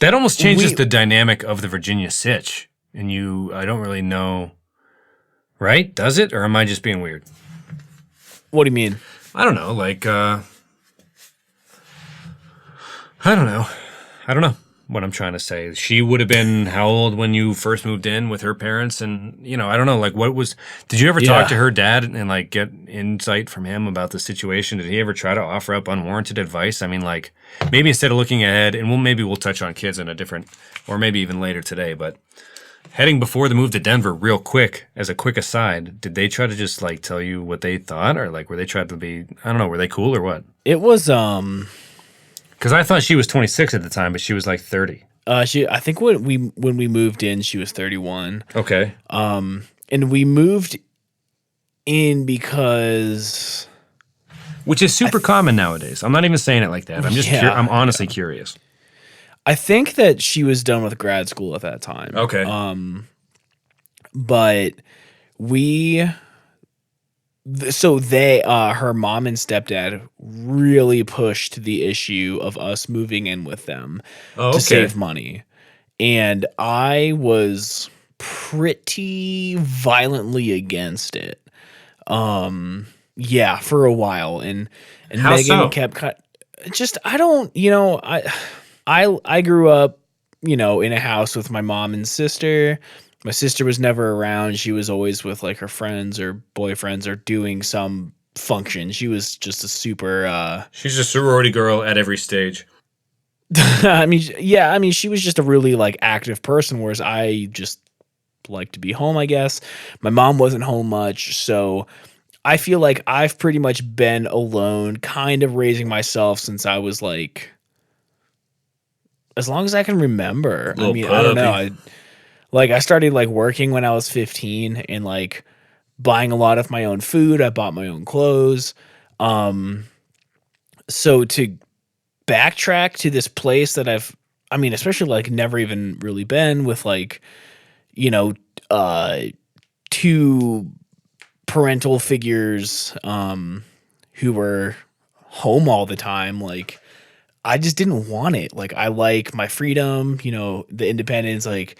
A: that almost changes the dynamic of the Virginia Sitch. And I don't really know, right? Does it? Or am I just being weird?
B: What do you mean?
A: I don't know. Like, I don't know what I'm trying to say. She would have been how old when you first moved in with her parents? And, I don't know, like did you ever talk to her dad and like get insight from him about the situation? Did he ever try to offer up unwarranted advice? I mean, like maybe instead of looking ahead, and we'll touch on kids in a different, or maybe even later today, but heading before the move to Denver real quick, as a quick aside, did they try to just like tell you what they thought, or like were they trying to be, I don't know, were they cool or what?
B: It was,
A: because I thought she was 26 at the time, but she was like 30.
B: I think when we moved in, she was 31.
A: Okay.
B: And we moved in because,
A: which is super common nowadays. I'm not even saying it like that. I'm just I'm honestly curious.
B: I think that she was done with grad school at that time.
A: Okay.
B: But So they, her mom and stepdad really pushed the issue of us moving in with them
A: Oh,
B: to
A: okay.
B: save money. And I was pretty violently against it. Yeah, for a while. And
A: How
B: Megan
A: so?
B: kept just I don't, I grew up, in a house with my mom and sister. My sister was never around. She was always with like her friends or boyfriends or doing some function. She was just a super
A: She's a sorority girl at every stage.
B: I mean, yeah, I mean, she was just a really like active person, whereas I just like to be home, I guess. My mom wasn't home much, so I feel like I've pretty much been alone, kind of raising myself since I was like as long as I can remember. I
A: Little
B: mean, I don't know.
A: puppy.
B: I started like working when I was 15 and like buying a lot of my own food. I bought my own clothes. Um, so to backtrack to this place that I mean, especially like never even really been with like, you know, uh, two parental figures, who were home all the time. Like, I just didn't want it. Like, I like my freedom, the independence. Like,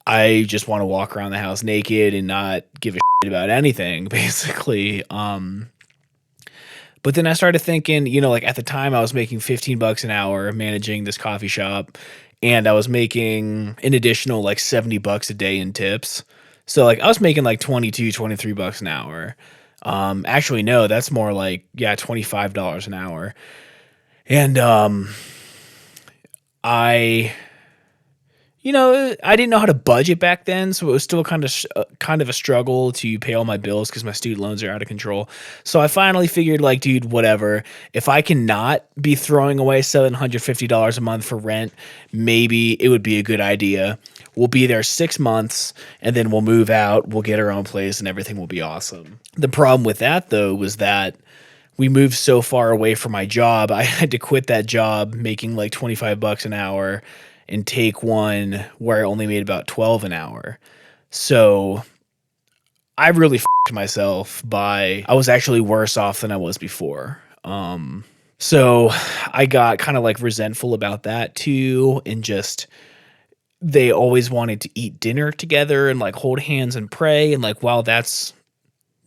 B: I just want to walk around the house naked and not give a shit about anything, basically. But then I started thinking, like at the time I was making $15 an hour managing this coffee shop, and I was making an additional like $70 a day in tips. So like I was making like 22, $23 an hour. Actually no, that's more like, yeah, $25 an hour. And I I didn't know how to budget back then, so it was still kind of a struggle to pay all my bills because my student loans are out of control. So I finally figured, like, dude, whatever. If I cannot be throwing away $750 a month for rent, maybe it would be a good idea. We'll be there 6 months, and then we'll move out. We'll get our own place, and everything will be awesome. The problem with that, though, was that we moved so far away from my job. I had to quit that job making like $25 an hour and take one where I only made about 12 an hour. So I really f***ed myself I was actually worse off than I was before. So I got kind of like resentful about that too. And just, they always wanted to eat dinner together and like hold hands and pray. And like, while that's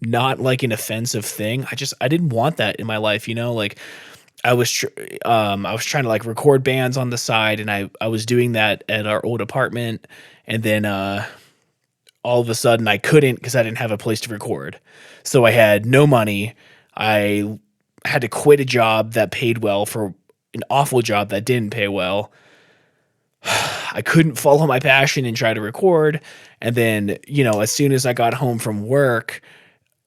B: not like an offensive thing, I didn't want that in my life, like I was trying to like record bands on the side, and I was doing that at our old apartment, and then all of a sudden I couldn't because I didn't have a place to record. So I had no money. I had to quit a job that paid well for an awful job that didn't pay well. I couldn't follow my passion and try to record. And then, as soon as I got home from work,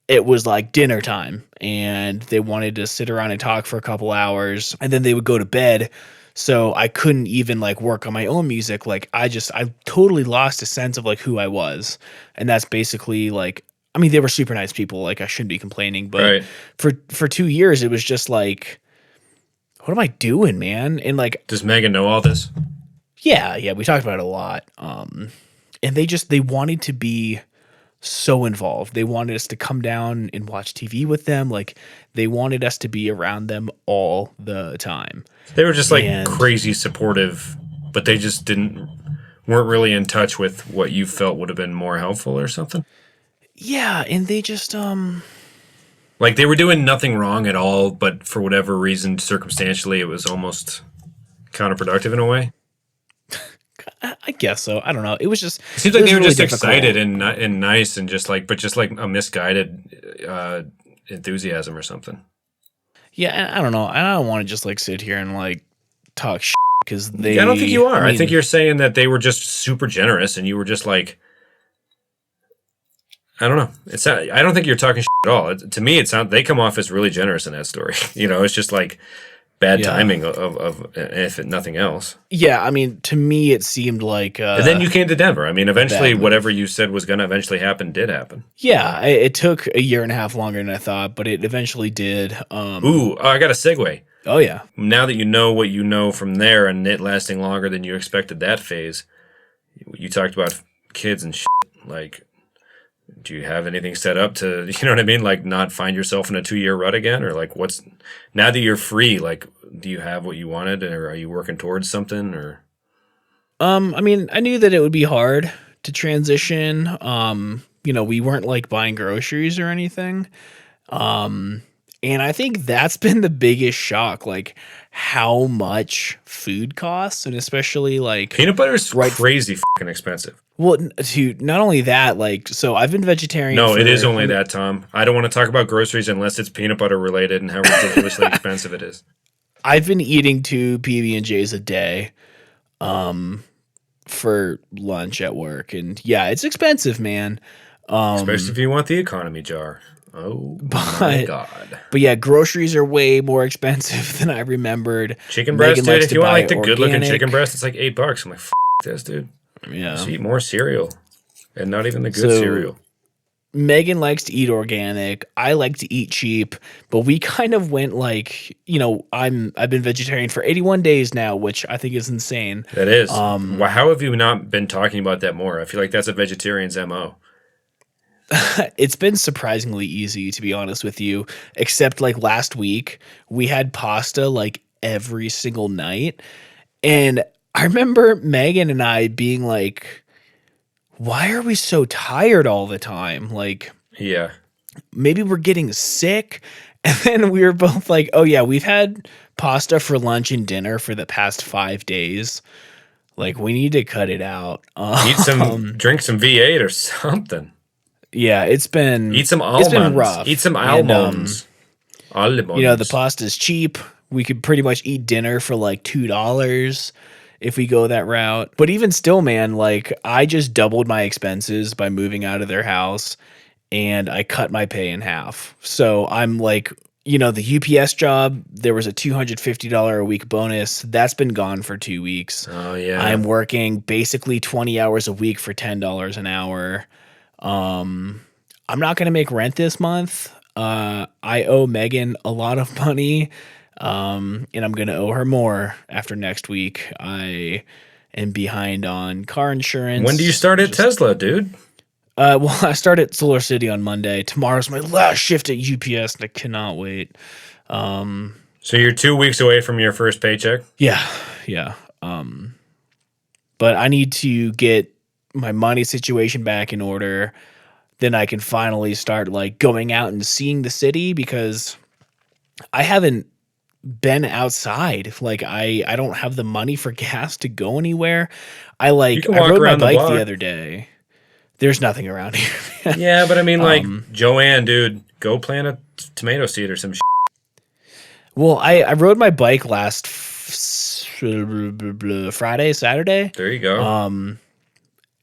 B: it was like dinner time, and they wanted to sit around and talk for a couple hours, and then they would go to bed. So I couldn't even like work on my own music. Like I totally lost a sense of like who I was. And that's basically like, I mean, they were super nice people. Like I shouldn't be complaining, but
A: Right.
B: for 2 years, it was just like, what am I doing, man? And like,
A: Does Megan know all this?
B: yeah, we talked about it a lot. And they wanted to be so involved. They wanted us to come down and watch TV with them. Like they wanted us to be around them all the time.
A: They were just like
B: And
A: crazy supportive, but they just weren't really in touch with what you felt would have been more helpful or something.
B: yeah, and they just
A: Like they were doing nothing wrong at all, but for whatever reason, circumstantially, it was almost counterproductive in a way.
B: I guess so. I don't know. It was just
A: It seems like they were
B: really
A: just
B: difficult.
A: excited and nice and just like a misguided enthusiasm or something.
B: Yeah, and I don't know. I don't want to just like sit here and like talk shit because
A: I don't think you are. I
B: mean,
A: think you're saying that they were just super generous and you were just like, I don't know. I don't think you're talking shit at all. To me, they come off as really generous in that story. It's just like bad timing of if nothing else.
B: Yeah, I mean, to me, it seemed like.
A: And then you came to Denver. I mean, eventually, whatever you said was going to eventually happen did happen.
B: Yeah, it took a year and a half longer than I thought, but it eventually did.
A: Ooh, I got a segue.
B: Oh yeah.
A: Now that you know what you know from there, and it lasting longer than you expected that phase, you talked about kids and shit. Like, Do you have anything set up to, you know what I mean? Like not find yourself in a 2-year rut again? Or like now that you're free, like, do you have what you wanted, or are you working towards something, or?
B: I mean, I knew that it would be hard to transition. We weren't like buying groceries or anything. And I think that's been the biggest shock, like how much food costs, and especially like
A: Peanut butter is crazy fucking expensive.
B: well, not only that, like, so I've been vegetarian.
A: No, it is only that, Tom. I don't want to talk about groceries unless it's peanut butter related and how ridiculously expensive it is.
B: I've been eating 2 PB&Js a day, for lunch at work, and yeah, it's expensive, man.
A: Especially if you want the economy jar. Oh my god!
B: But yeah, groceries are way more expensive than I remembered.
A: Chicken breast, dude. If you want like the good looking chicken breast, it's like $8. I'm like, this, dude.
B: Yeah,
A: just eat more cereal, and not even the good cereal.
B: Megan likes to eat organic. I like to eat cheap, but we kind of went like, I've been vegetarian for 81 days now, which I think is insane.
A: That is. How have you not been talking about that more? I feel like that's a vegetarian's MO.
B: It's been surprisingly easy, to be honest with you, except like last week we had pasta like every single night. And I remember Megan and I being like, why are we so tired all the time? Like,
A: yeah,
B: maybe we're getting sick. And then we were both like, oh yeah, we've had pasta for lunch and dinner for the past 5 days. Like, we need to cut it out.
A: Drink some V8 or something.
B: Yeah, eat
A: some almonds.
B: It's been rough.
A: Eat some almonds. Almonds.
B: The pasta's cheap. We could pretty much eat dinner for like $2 if we go that route. But even still, man, like I just doubled my expenses by moving out of their house, and I cut my pay in half. So I'm like, the UPS job, there was a $250 a week bonus. That's been gone for 2 weeks.
A: Oh yeah.
B: I'm working basically 20 hours a week for $10 an hour. I'm not going to make rent this month. I owe Megan a lot of money. And I'm going to owe her more after next week. I am behind on car insurance.
A: When do you start at Tesla, dude?
B: Well, I start at Solar City on Monday. Tomorrow's my last shift at UPS, and I cannot wait.
A: So you're 2 weeks away from your first paycheck?
B: Yeah. But I need to get my money situation back in order. Then I can finally start like going out and seeing the city, because I haven't been outside. Like I don't have the money for gas to go anywhere. I rode my bike the other day. There's nothing around here, man.
A: Yeah, but I mean, like, Joanne, dude, go plant a tomato seed or some shit.
B: Well, I rode my bike last Friday, Saturday.
A: There you go.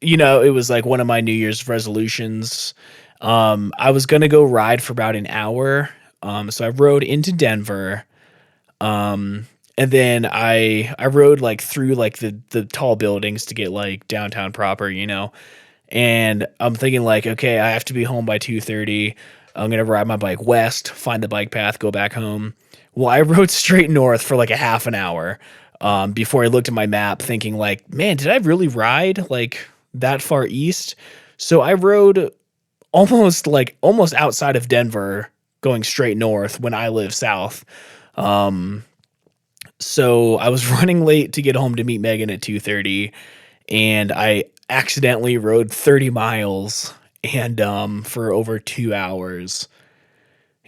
B: It was like one of my New Year's resolutions. I was going to go ride for about an hour. So I rode into Denver. And then I rode like through like the tall buildings to get like downtown proper, and I'm thinking like, okay, I have to be home by 2:30. I'm going to ride my bike west, find the bike path, go back home. Well, I rode straight north for like a half an hour, before I looked at my map thinking like, man, did I really ride like that far east? So I rode almost outside of Denver going straight north when I live south. So I was running late to get home to meet Megan at 2:30, and I accidentally rode 30 miles and for over 2 hours.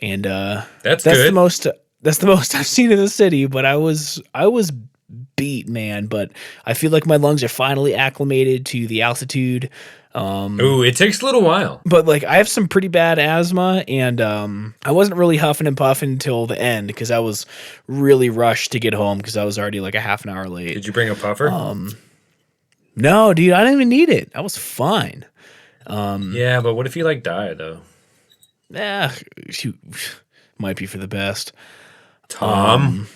B: And that's good. That's the most I've seen in the city, but I was beat, man, but I feel like my lungs are finally acclimated to the altitude.
A: Ooh, it takes a little while.
B: But like I have some pretty bad asthma, and I wasn't really huffing and puffing until the end because I was really rushed to get home because I was already like a half an hour late.
A: Did you bring a puffer?
B: No, dude, I didn't even need it. I was fine.
A: Yeah, but what if you like die though?
B: Shoot, might be for the best.
A: Tom.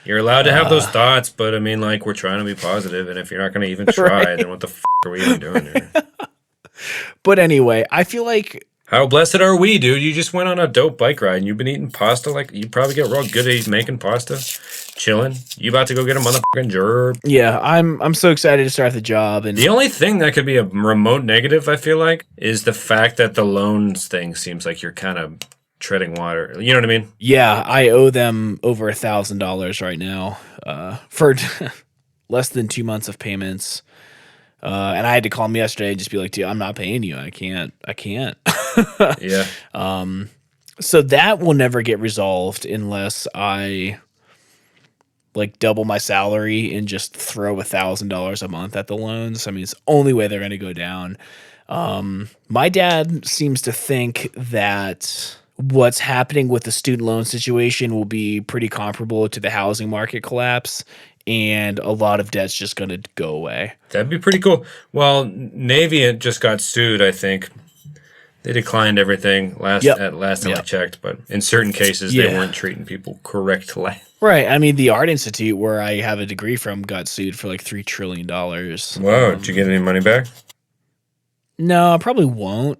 A: You're allowed to have those thoughts, but I mean, like, we're trying to be positive, and if you're not going to even try, right, then what the are we even doing here?
B: But anyway, I feel like...
A: How blessed are we, dude? You just went on a dope bike ride, and you've been eating pasta. Like, you probably get real good at making pasta. chilling. You about to go get a motherfucking job?
B: Yeah, I'm so excited to start the job. And
A: the only thing that could be a remote negative, I feel like, is the fact that the loans thing seems like you're kind of treading water. You know what I mean?
B: yeah, I owe them over $1,000 right now for less than 2 months of payments. And I had to call them yesterday and just be like, dude, I'm not paying you. I can't.
A: Yeah.
B: So that will never get resolved unless I like double my salary and just throw $1,000 a month at the loans. I mean, it's the only way they're going to go down. My dad seems to think that what's happening with the student loan situation will be pretty comparable to the housing market collapse, and a lot of debt's just going to go away.
A: That'd be pretty cool. Well, Navient just got sued, I think. They declined everything last time I checked, but in certain cases, they weren't treating people correctly.
B: Right. I mean, the Art Institute, where I have a degree from, got sued for like $3 trillion.
A: Whoa. Did you get any money back?
B: No, I probably won't.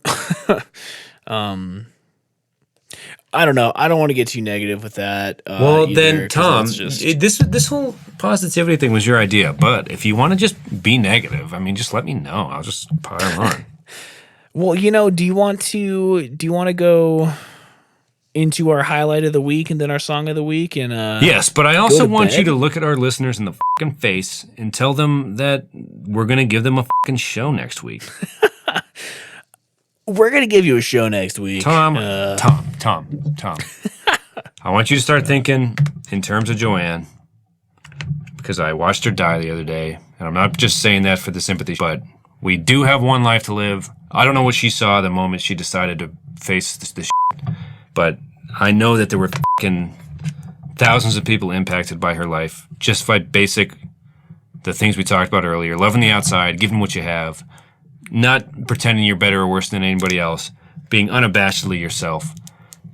B: I don't know. I don't want to get too negative with that.
A: Well,
B: either,
A: then, Tom, this whole positivity thing was your idea, but if you want to just be negative, I mean, just let me know. I'll just pile on.
B: Well, do you want to go into our highlight of the week and then our song of the week? And
A: yes, but I also want you to look at our listeners in the fucking face and tell them that we're going to give them a fucking show next week.
B: We're going to give you a show next week.
A: Tom. I want you to start thinking in terms of Joanne, because I watched her die the other day, and I'm not just saying that for the sympathy, but we do have one life to live. I don't know what she saw the moment she decided to face this shit, but I know that there were fucking thousands of people impacted by her life, just by the things we talked about earlier, loving the outside, giving what you have, not pretending you're better or worse than anybody else, being unabashedly yourself,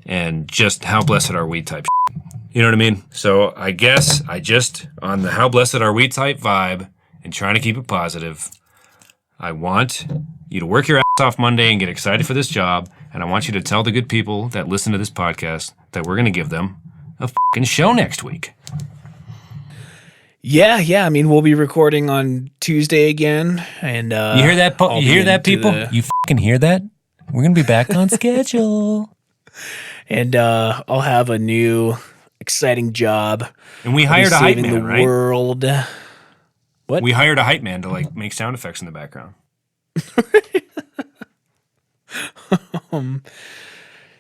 A: and just how blessed are we type shit. You know what I mean? So I guess on the how blessed are we type vibe and trying to keep it positive, I want you to work your ass off Monday and get excited for this job, and I want you to tell the good people that listen to this podcast that we're going to give them a fucking show next week.
B: Yeah. I mean, we'll be recording on Tuesday again, and
A: you hear that? You hear that, people? You fucking hear that? We're gonna be back on schedule,
B: and I'll have a new exciting job.
A: And we hired a hype man, right?
B: World. What?
A: We hired a hype man to like make sound effects in the background.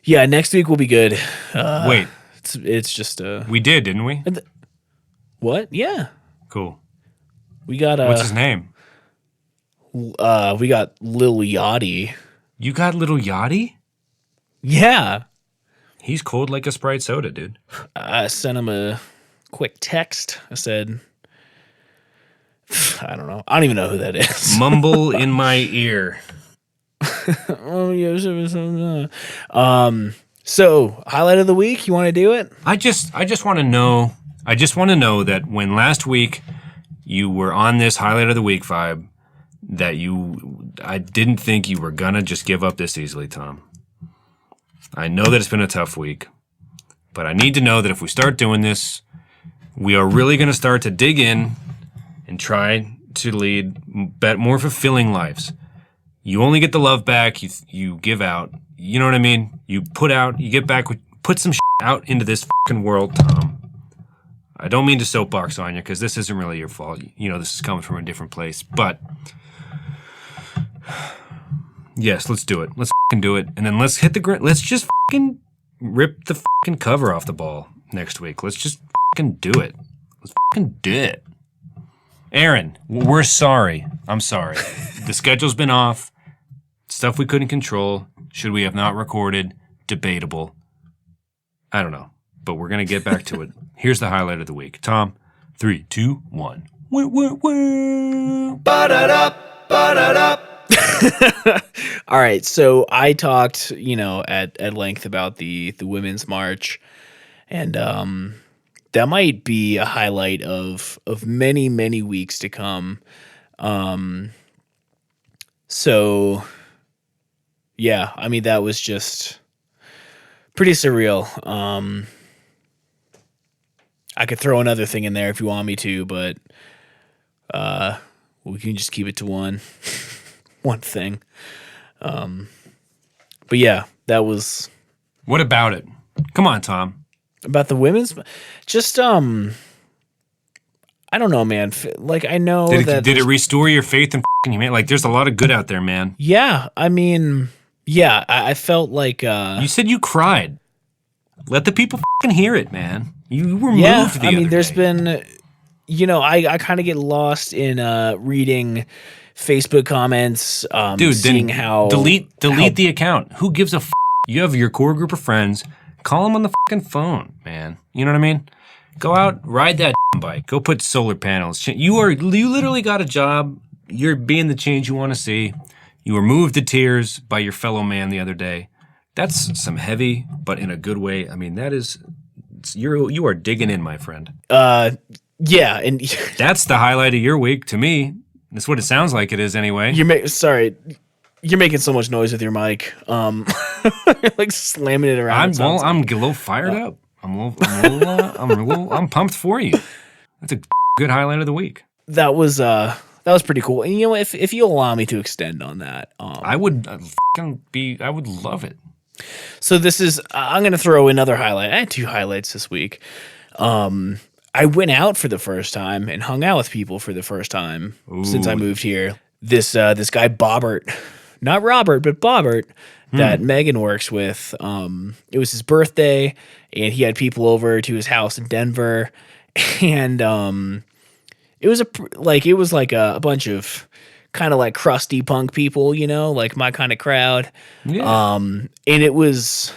B: Yeah, next week will be good.
A: Wait,
B: it's just
A: we did, didn't we?
B: What? Yeah.
A: Cool.
B: We got
A: what's his name?
B: We got Lil Yachty.
A: You got Little Yachty?
B: Yeah.
A: He's cold like a Sprite soda, dude.
B: I sent him a quick text. I said, I don't know. I don't even know who that is.
A: Mumble in my ear.
B: Oh, yes. So, highlight of the week, you want to do it?
A: I just want to know. I just want to know that when last week you were on this highlight of the week vibe, that I didn't think you were gonna just give up this easily, Tom. I know that it's been a tough week, but I need to know that if we start doing this, we are really gonna start to dig in and try to lead more fulfilling lives. You only get the love back you give out. You know what I mean? You put out, you get back, put some shit out into this fucking world, Tom. I don't mean to soapbox on you because this isn't really your fault. You know, this is coming from a different place. But yes, let's do it. Let's fucking do it. And then let's hit the ground. Let's just fucking rip the fucking cover off the ball next week. Let's just fucking do it. Let's fucking do it. Aaron, we're sorry. I'm sorry. The schedule's been off. Stuff we couldn't control. Should we have not recorded? Debatable. I don't know. But we're going to get back to it. Here's the highlight of the week. Tom, 3, 2, 1.
B: Ba-da-da, ba-da-da. All right. So I talked, at length about the Women's March. And that might be a highlight of many, many weeks to come. So, yeah, I mean, that was just pretty surreal. I could throw another thing in there if you want me to, but we can just keep it to one thing. But yeah, that was.
A: What about it? Come on, Tom.
B: About the women's, just I don't know, man. Like I know
A: did it restore your faith in humanity? Like, there's a lot of good out there, man.
B: Yeah, I mean, yeah, I felt like
A: you said you cried. Let the people hear it, man. You were moved.
B: I mean, there's been, I kind of get lost in reading Facebook comments,
A: dude.
B: Seeing
A: then
B: how
A: delete the account. Who gives a? You have your core group of friends. Call them on the phone, man. You know what I mean? Go out, ride that bike. Go put solar panels. You literally got a job. You're being the change you want to see. You were moved to tears by your fellow man the other day. That's some heavy, but in a good way. I mean, you are digging in, my friend.
B: Yeah, and
A: that's the highlight of your week to me. That's what it sounds like it is anyway.
B: You're making so much noise with your mic. You're like slamming it around.
A: I'm a little fired up. I'm pumped for you. That's a good highlight of the week.
B: That was pretty cool. And if you allow me to extend on that,
A: I would I would love it.
B: So I'm going to throw another highlight. I had 2 highlights this week. I went out for the first time and hung out with people for the first time since I moved here. This guy Bobbert, not Robert, but Bobbert, that Megan works with. It was his birthday, and he had people over to his house in Denver, and it was like a bunch of kind of like crusty punk people, like my kind of crowd.
A: Yeah.
B: And it was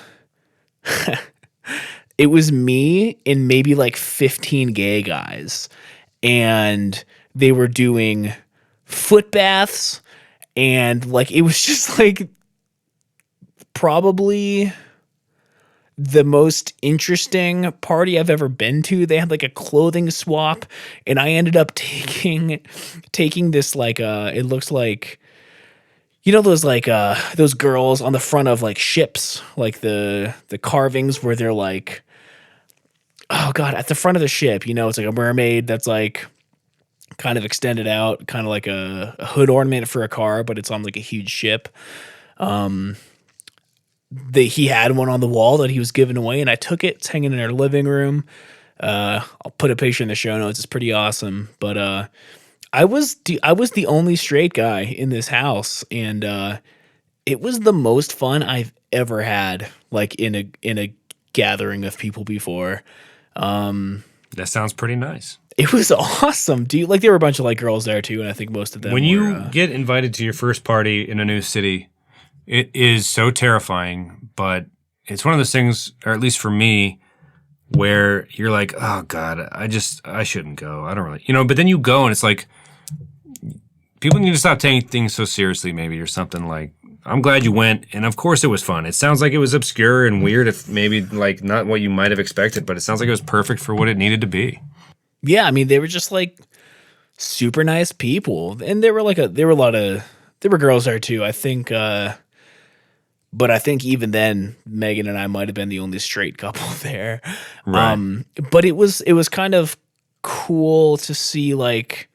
B: it was me and maybe like 15 gay guys, and they were doing foot baths, and like it was just like probably the most interesting party I've ever been to. They had like a clothing swap, and I ended up taking this like it looks like those like those girls on the front of like ships, like the carvings where they're like, oh god, at the front of the ship, it's like a mermaid that's like kind of extended out, kind of like a hood ornament for a car, but it's on like a huge ship. He had one on the wall that he was giving away, and I took it. It's hanging in our living room. I'll put a picture in the show notes. It's pretty awesome. But I was the only straight guy in this house, and it was the most fun I've ever had, like in a gathering of people before.
A: That sounds pretty nice.
B: It was awesome. There were a bunch of like girls there too, and I think most of them.
A: When you get invited to your first party in a new city, it is so terrifying, but it's one of those things, or at least for me, where you're like, oh god, I shouldn't go. I don't really, but then you go and it's like, people need to stop taking things so seriously, maybe, or something. Like, I'm glad you went, and of course it was fun. It sounds like it was obscure and weird, if maybe like not what you might have expected, but it sounds like it was perfect for what it needed to be. Yeah,
B: I mean, they were just like super nice people, and there were girls there too. I think, but I think even then, Megan and I might have been the only straight couple there.
A: Right.
B: But it was kind of cool to see, like,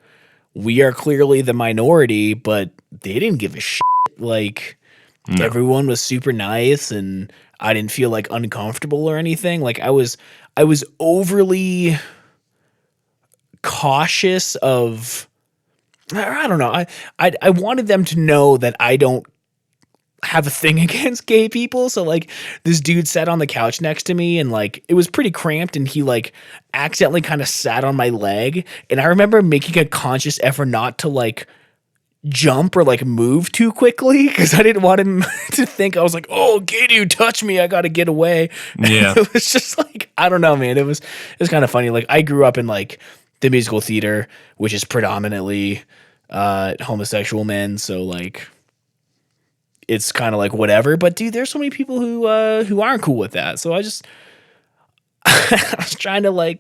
B: we are clearly the minority, but they didn't give a shit. Like, no. Everyone was super nice, and I didn't feel like uncomfortable or anything. Like, I was overly cautious of, I don't know. I wanted them to know that I don't have a thing against gay people. So like this dude sat on the couch next to me, and like it was pretty cramped, and he like accidentally kind of sat on my leg, and I remember making a conscious effort not to like jump or like move too quickly because I didn't want him to think I was like, oh, gay dude, touch me, I gotta get away.
A: Yeah.
B: It was just like, I don't know, man. It was kind of funny. Like, I grew up in like the musical theater, which is predominantly homosexual men, so like it's kind of like whatever. But dude, there's so many people who aren't cool with that. So I was trying to like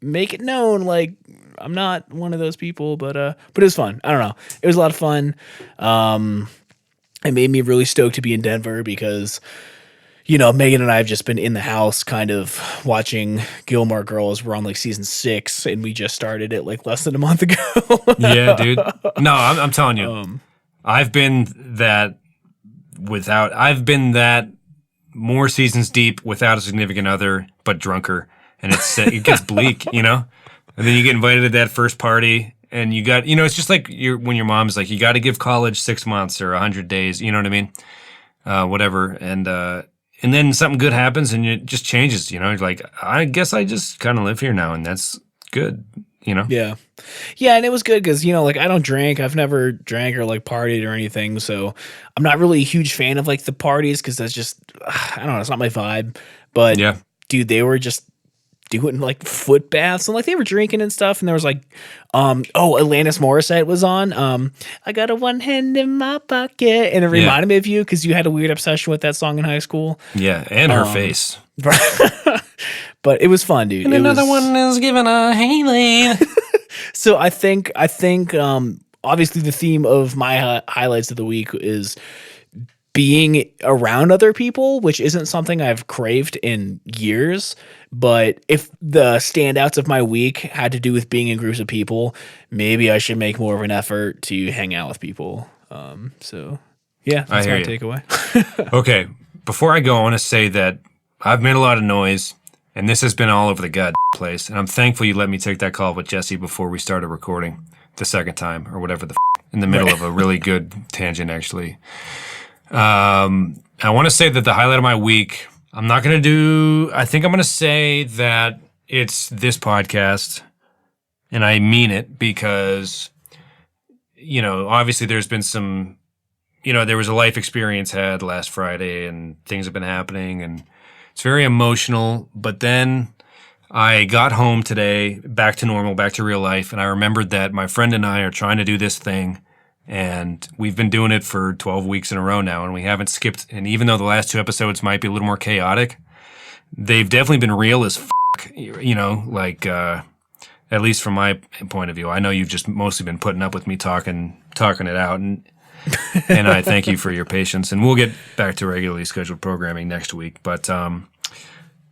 B: make it known, like I'm not one of those people, but it was fun. I don't know. It was a lot of fun. It made me really stoked to be in Denver because, Megan and I have just been in the house kind of watching Gilmore Girls. We're on like season 6 and we just started it like less than a month ago.
A: Yeah, dude. No, I'm telling you. I've been that more seasons deep without a significant other, but drunker. And it gets bleak, And then you get invited to that first party and you got, it's just like when your mom's like, you got to give college 6 months or 100 days, you know what I mean? Whatever. And then something good happens and it just changes, You're like, I guess I just kind of live here now and that's good,
B: Yeah. Yeah, and it was good because, like I don't drink. I've never drank or like partied or anything. So I'm not really a huge fan of like the parties because that's just, I don't know, it's not my vibe. But
A: yeah,
B: dude, they were just doing like foot baths and like they were drinking and stuff. And there was like, Alanis Morissette was on. I got a one hand in my pocket. And it reminded me of you because you had a weird obsession with that song in high school.
A: Yeah, and her face.
B: But it was fun, dude.
A: And another one is giving a Haley.
B: So I think obviously the theme of my highlights of the week is being around other people, which isn't something I've craved in years. But if the standouts of my week had to do with being in groups of people, maybe I should make more of an effort to hang out with people. So yeah, that's my takeaway.
A: Okay, before I go, I want to say that I've made a lot of noise. And this has been all over the god place. And I'm thankful you let me take that call with Jesse before we started recording the second time or whatever in the middle of a really good tangent, actually. I want to say that the highlight of my week, I think I'm going to say that it's this podcast. And I mean it because, obviously there's been some, there was a life experience had last Friday and things have been happening and it's very emotional, but then I got home today, back to normal, back to real life, and I remembered that my friend and I are trying to do this thing, and we've been doing it for 12 weeks in a row now, and we haven't skipped, and even though the last 2 episodes might be a little more chaotic, they've definitely been real as at least from my point of view. I know you've just mostly been putting up with me talking it out, and I thank you for your patience. And we'll get back to regularly scheduled programming next week. But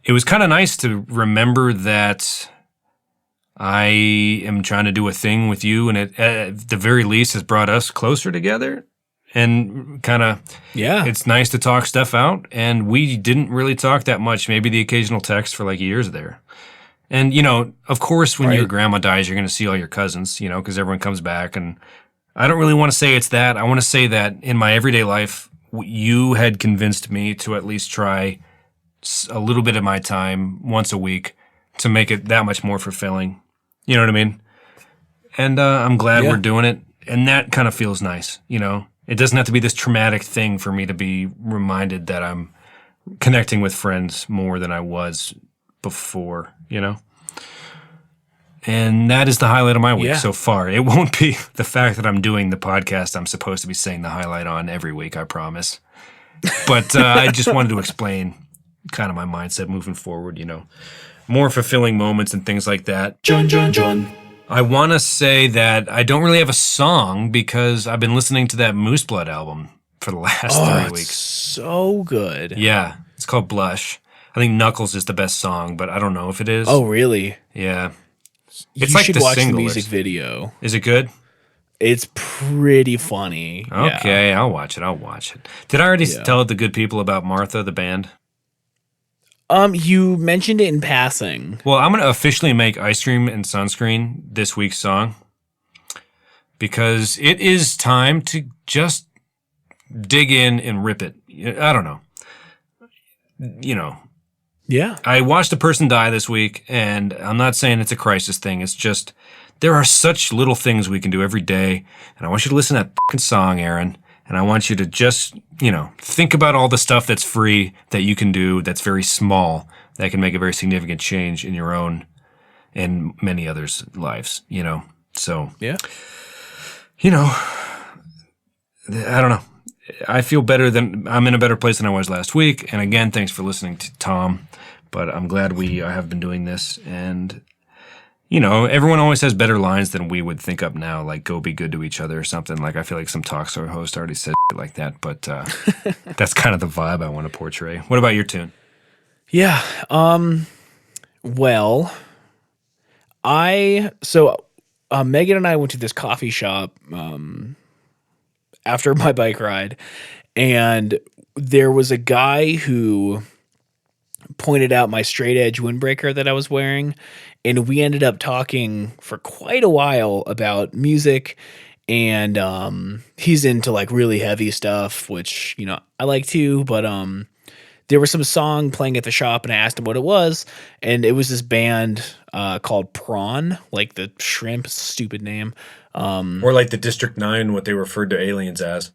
A: it was kind of nice to remember that I am trying to do a thing with you, and it at the very least has brought us closer together. And kind of, it's nice to talk stuff out. And we didn't really talk that much, maybe the occasional text for like years there. And, of course, when your grandma dies, you're going to see all your cousins, because everyone comes back. And I don't really want to say it's that. I want to say that in my everyday life, you had convinced me to at least try a little bit of my time once a week to make it that much more fulfilling. You know what I mean? And I'm glad we're doing it. And that kind of feels nice, It doesn't have to be this traumatic thing for me to be reminded that I'm connecting with friends more than I was before, And that is the highlight of my week so far. It won't be the fact that I'm doing the podcast I'm supposed to be saying the highlight on every week, I promise. But I just wanted to explain kind of my mindset moving forward, more fulfilling moments and things like that. John. I want to say that I don't really have a song because I've been listening to that Moose Blood album for the last 3 weeks.
B: It's so good.
A: Yeah, it's called Blush. I think Knuckles is the best song, but I don't know if it is.
B: Oh, really?
A: Yeah.
B: You should watch the music video.
A: Is it good?
B: It's pretty funny.
A: Okay, yeah. I'll watch it. Did I already tell the good people about Martha, the band?
B: You mentioned it in passing.
A: Well, I'm going to officially make Ice Cream and Sunscreen this week's song because it is time to just dig in and rip it. I don't know.
B: Yeah.
A: I watched a person die this week, and I'm not saying it's a crisis thing. It's just there are such little things we can do every day, and I want you to listen to that fucking song, Aaron, and I want you to just, think about all the stuff that's free that you can do that's very small that can make a very significant change in your own and many others' lives, So,
B: yeah.
A: I don't know. I feel I'm in a better place than I was last week. And again, thanks for listening to Tom. But I'm glad I have been doing this. And, everyone always has better lines than we would think up now, like "go be good to each other" or something. Like, I feel like some talk show host already said shit like that, but that's kind of the vibe I want to portray. What about your tune?
B: Yeah. Well, Megan and I went to this coffee shop after my bike ride, and there was a guy who pointed out my straight edge windbreaker that I was wearing, and we ended up talking for quite a while about music, and he's into like really heavy stuff, which I like too, but there was some song playing at the shop, and I asked him what it was, and it was this band called Prawn, like the shrimp, stupid name.
A: Or like the District 9, what they referred to aliens as.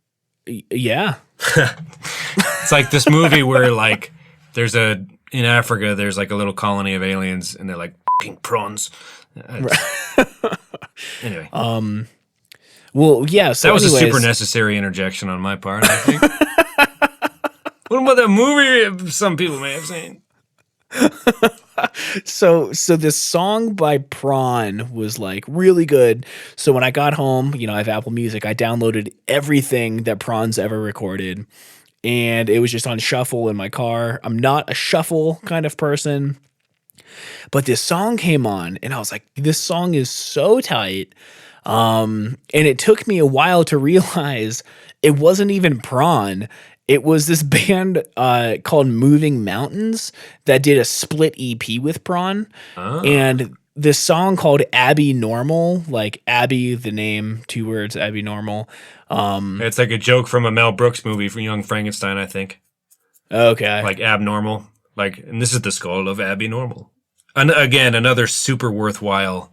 B: Yeah.
A: It's like this movie where like in Africa, there's like a little colony of aliens, and they're like pink prawns. Anyway.
B: Well, yeah. So
A: that was a super necessary interjection on my part, I think. What about that movie some people may have seen?
B: So this song by Prawn was like really good. So when I got home, I have Apple Music, I downloaded everything that Prawn's ever recorded, and it was just on shuffle in my car. I'm not a shuffle kind of person, but this song came on, and I was like, this song is so tight. And it took me a while to realize it wasn't even Prawn. It was this band called Moving Mountains that did a split EP with Prawn. Oh. And this song called Abby Normal, like Abby, the name, 2 words, Abby Normal.
A: It's like a joke from a Mel Brooks movie from Young Frankenstein, I think.
B: Okay.
A: Like abnormal. And this is the skull of Abby Normal. And again, another super worthwhile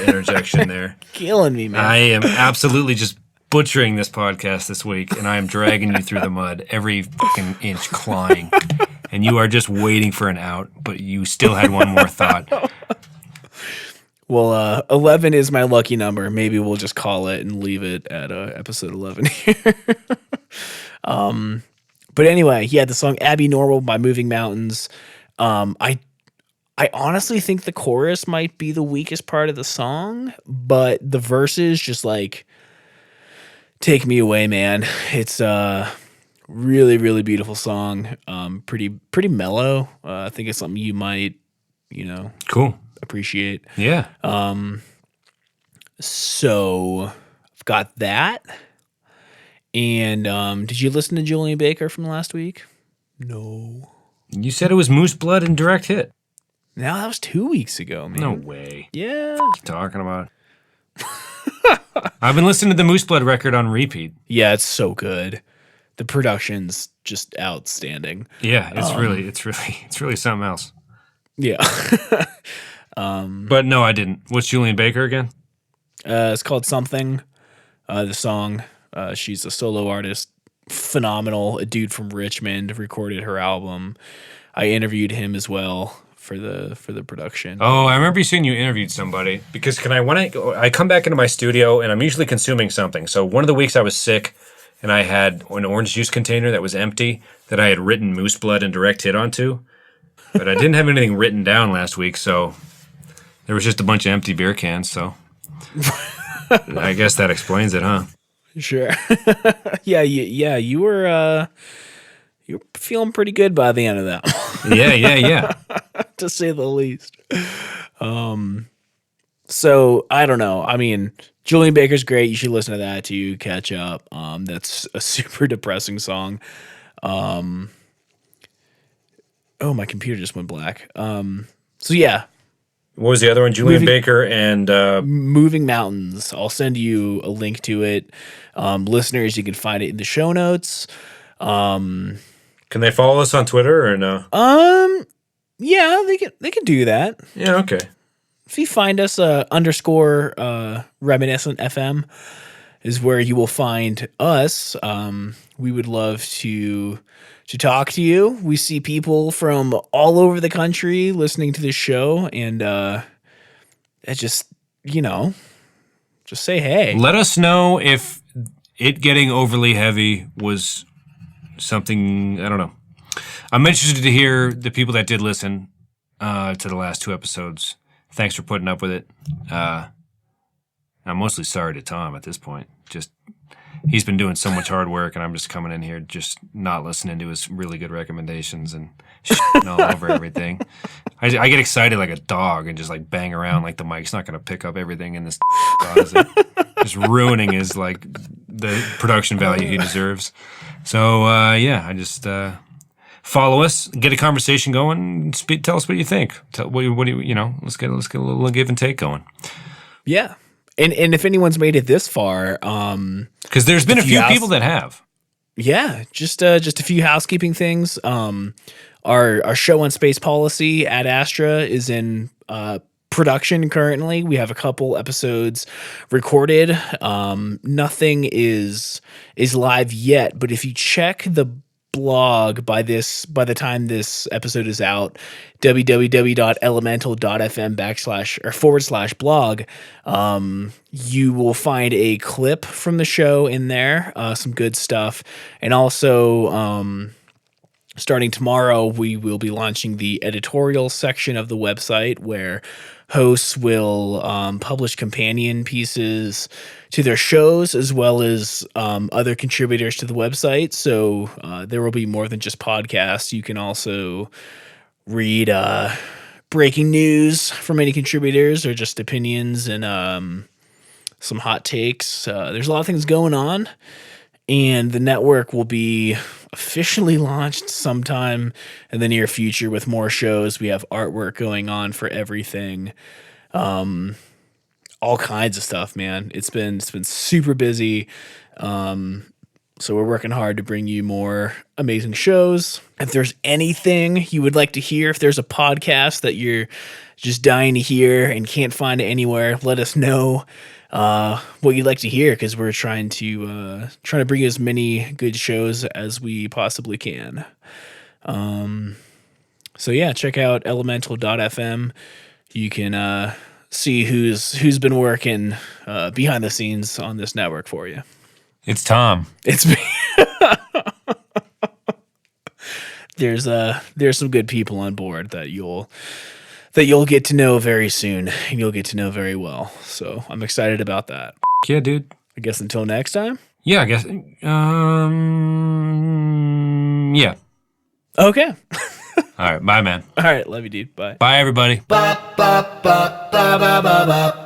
A: interjection there.
B: Killing me, man.
A: I am absolutely just butchering this podcast this week, and I am dragging you through the mud every fucking inch, clawing, and you are just waiting for an out, but you still had one more thought.
B: Well, 11 is my lucky number. Maybe we'll just call it and leave it at episode 11 here. But anyway, yeah, the song Abby Normal by Moving Mountains. I honestly think the chorus might be the weakest part of the song, but the verses just like take me away, man. It's a really, really beautiful song. Pretty mellow. I think it's something you might,
A: cool,
B: appreciate.
A: Yeah.
B: So I've got that. And did you listen to Julien Baker from last week? No.
A: You said it was Moose Blood and Direct Hit.
B: No, that was 2 weeks ago, man.
A: No way.
B: Yeah.
A: What are you talking about? I've been listening to the Moose Blood record on repeat.
B: Yeah, it's so good. The production's just outstanding.
A: Yeah, it's really something else.
B: Yeah.
A: But no, I didn't. What's Julien Baker again?
B: It's called Something. The song. She's a solo artist. Phenomenal. A dude from Richmond recorded her album. I interviewed him as well for the production.
A: Oh, I remember you saying you interviewed somebody. Because when I come back into my studio, and I'm usually consuming something. So one of the weeks I was sick, and I had an orange juice container that was empty that I had written Moose Blood and Direct Hit onto. But I didn't have anything written down last week, so there was just a bunch of empty beer cans, so I guess that explains it, huh?
B: Sure. Yeah, you were feeling pretty good by the end of that one.
A: Yeah.
B: To say the least. So I don't know. I mean, Julien Baker's great. You should listen to that to catch up. That's a super depressing song. Oh, my computer just went black. So yeah.
A: What was the other one? Julien Baker and
B: Moving Mountains. I'll send you a link to it. Listeners, you can find it in the show notes.
A: Can they follow us on Twitter or no?
B: Yeah, they can do that.
A: Yeah, okay.
B: If you find us _ reminiscent FM is where you will find us. We would love to talk to you. We see people from all over the country listening to this show, and it just say hey.
A: Let us know if it getting overly heavy was something, I don't know. I'm interested to hear the people that did listen to the last 2 episodes thanks for putting up with it. I'm mostly sorry to Tom at this point. Just he's been doing so much hard work, and I'm just coming in here just not listening to his really good recommendations and shitting all over everything. I get excited like a dog and just like bang around like the mic's not going to pick up everything in this closet. Just ruining his like the production value he deserves. So I just follow us, get a conversation going, tell us what you think. What do you let's get a little give and take going.
B: Yeah. And if anyone's made it this far,
A: because there's been a few people that have.
B: Yeah, just a few housekeeping things. Our show on space policy at Astra is in production currently. We have a couple episodes recorded. Nothing is live yet, but if you check the blog by the time this episode is out, www.elemental.fm//blog, you will find a clip from the show in there, some good stuff. And also, starting tomorrow, we will be launching the editorial section of the website where hosts will publish companion pieces to their shows as well as other contributors to the website. So there will be more than just podcasts. You can also read breaking news from any contributors or just opinions and some hot takes. There's a lot of things going on, and the network will be officially launched sometime in the near future with more shows. We have artwork going on for everything. All kinds of stuff, man. It's been super busy. So we're working hard to bring you more amazing shows. If there's anything you would like to hear, if there's a podcast that you're just dying to hear and can't find it anywhere, let us know what you'd like to hear, because we're trying to bring you as many good shows as we possibly can. So yeah, check out elemental.fm. You can see who's been working behind the scenes on this network for you.
A: It's Tom.
B: It's me. There's some good people on board that you'll get to know very soon, and you'll get to know very well. So I'm excited about that.
A: Yeah, dude.
B: I guess until next time.
A: Yeah, I guess. Yeah.
B: Okay.
A: All right. Bye, man.
B: All right. Love you, dude. Bye.
A: Bye, everybody.
C: Ba ba ba ba ba ba ba.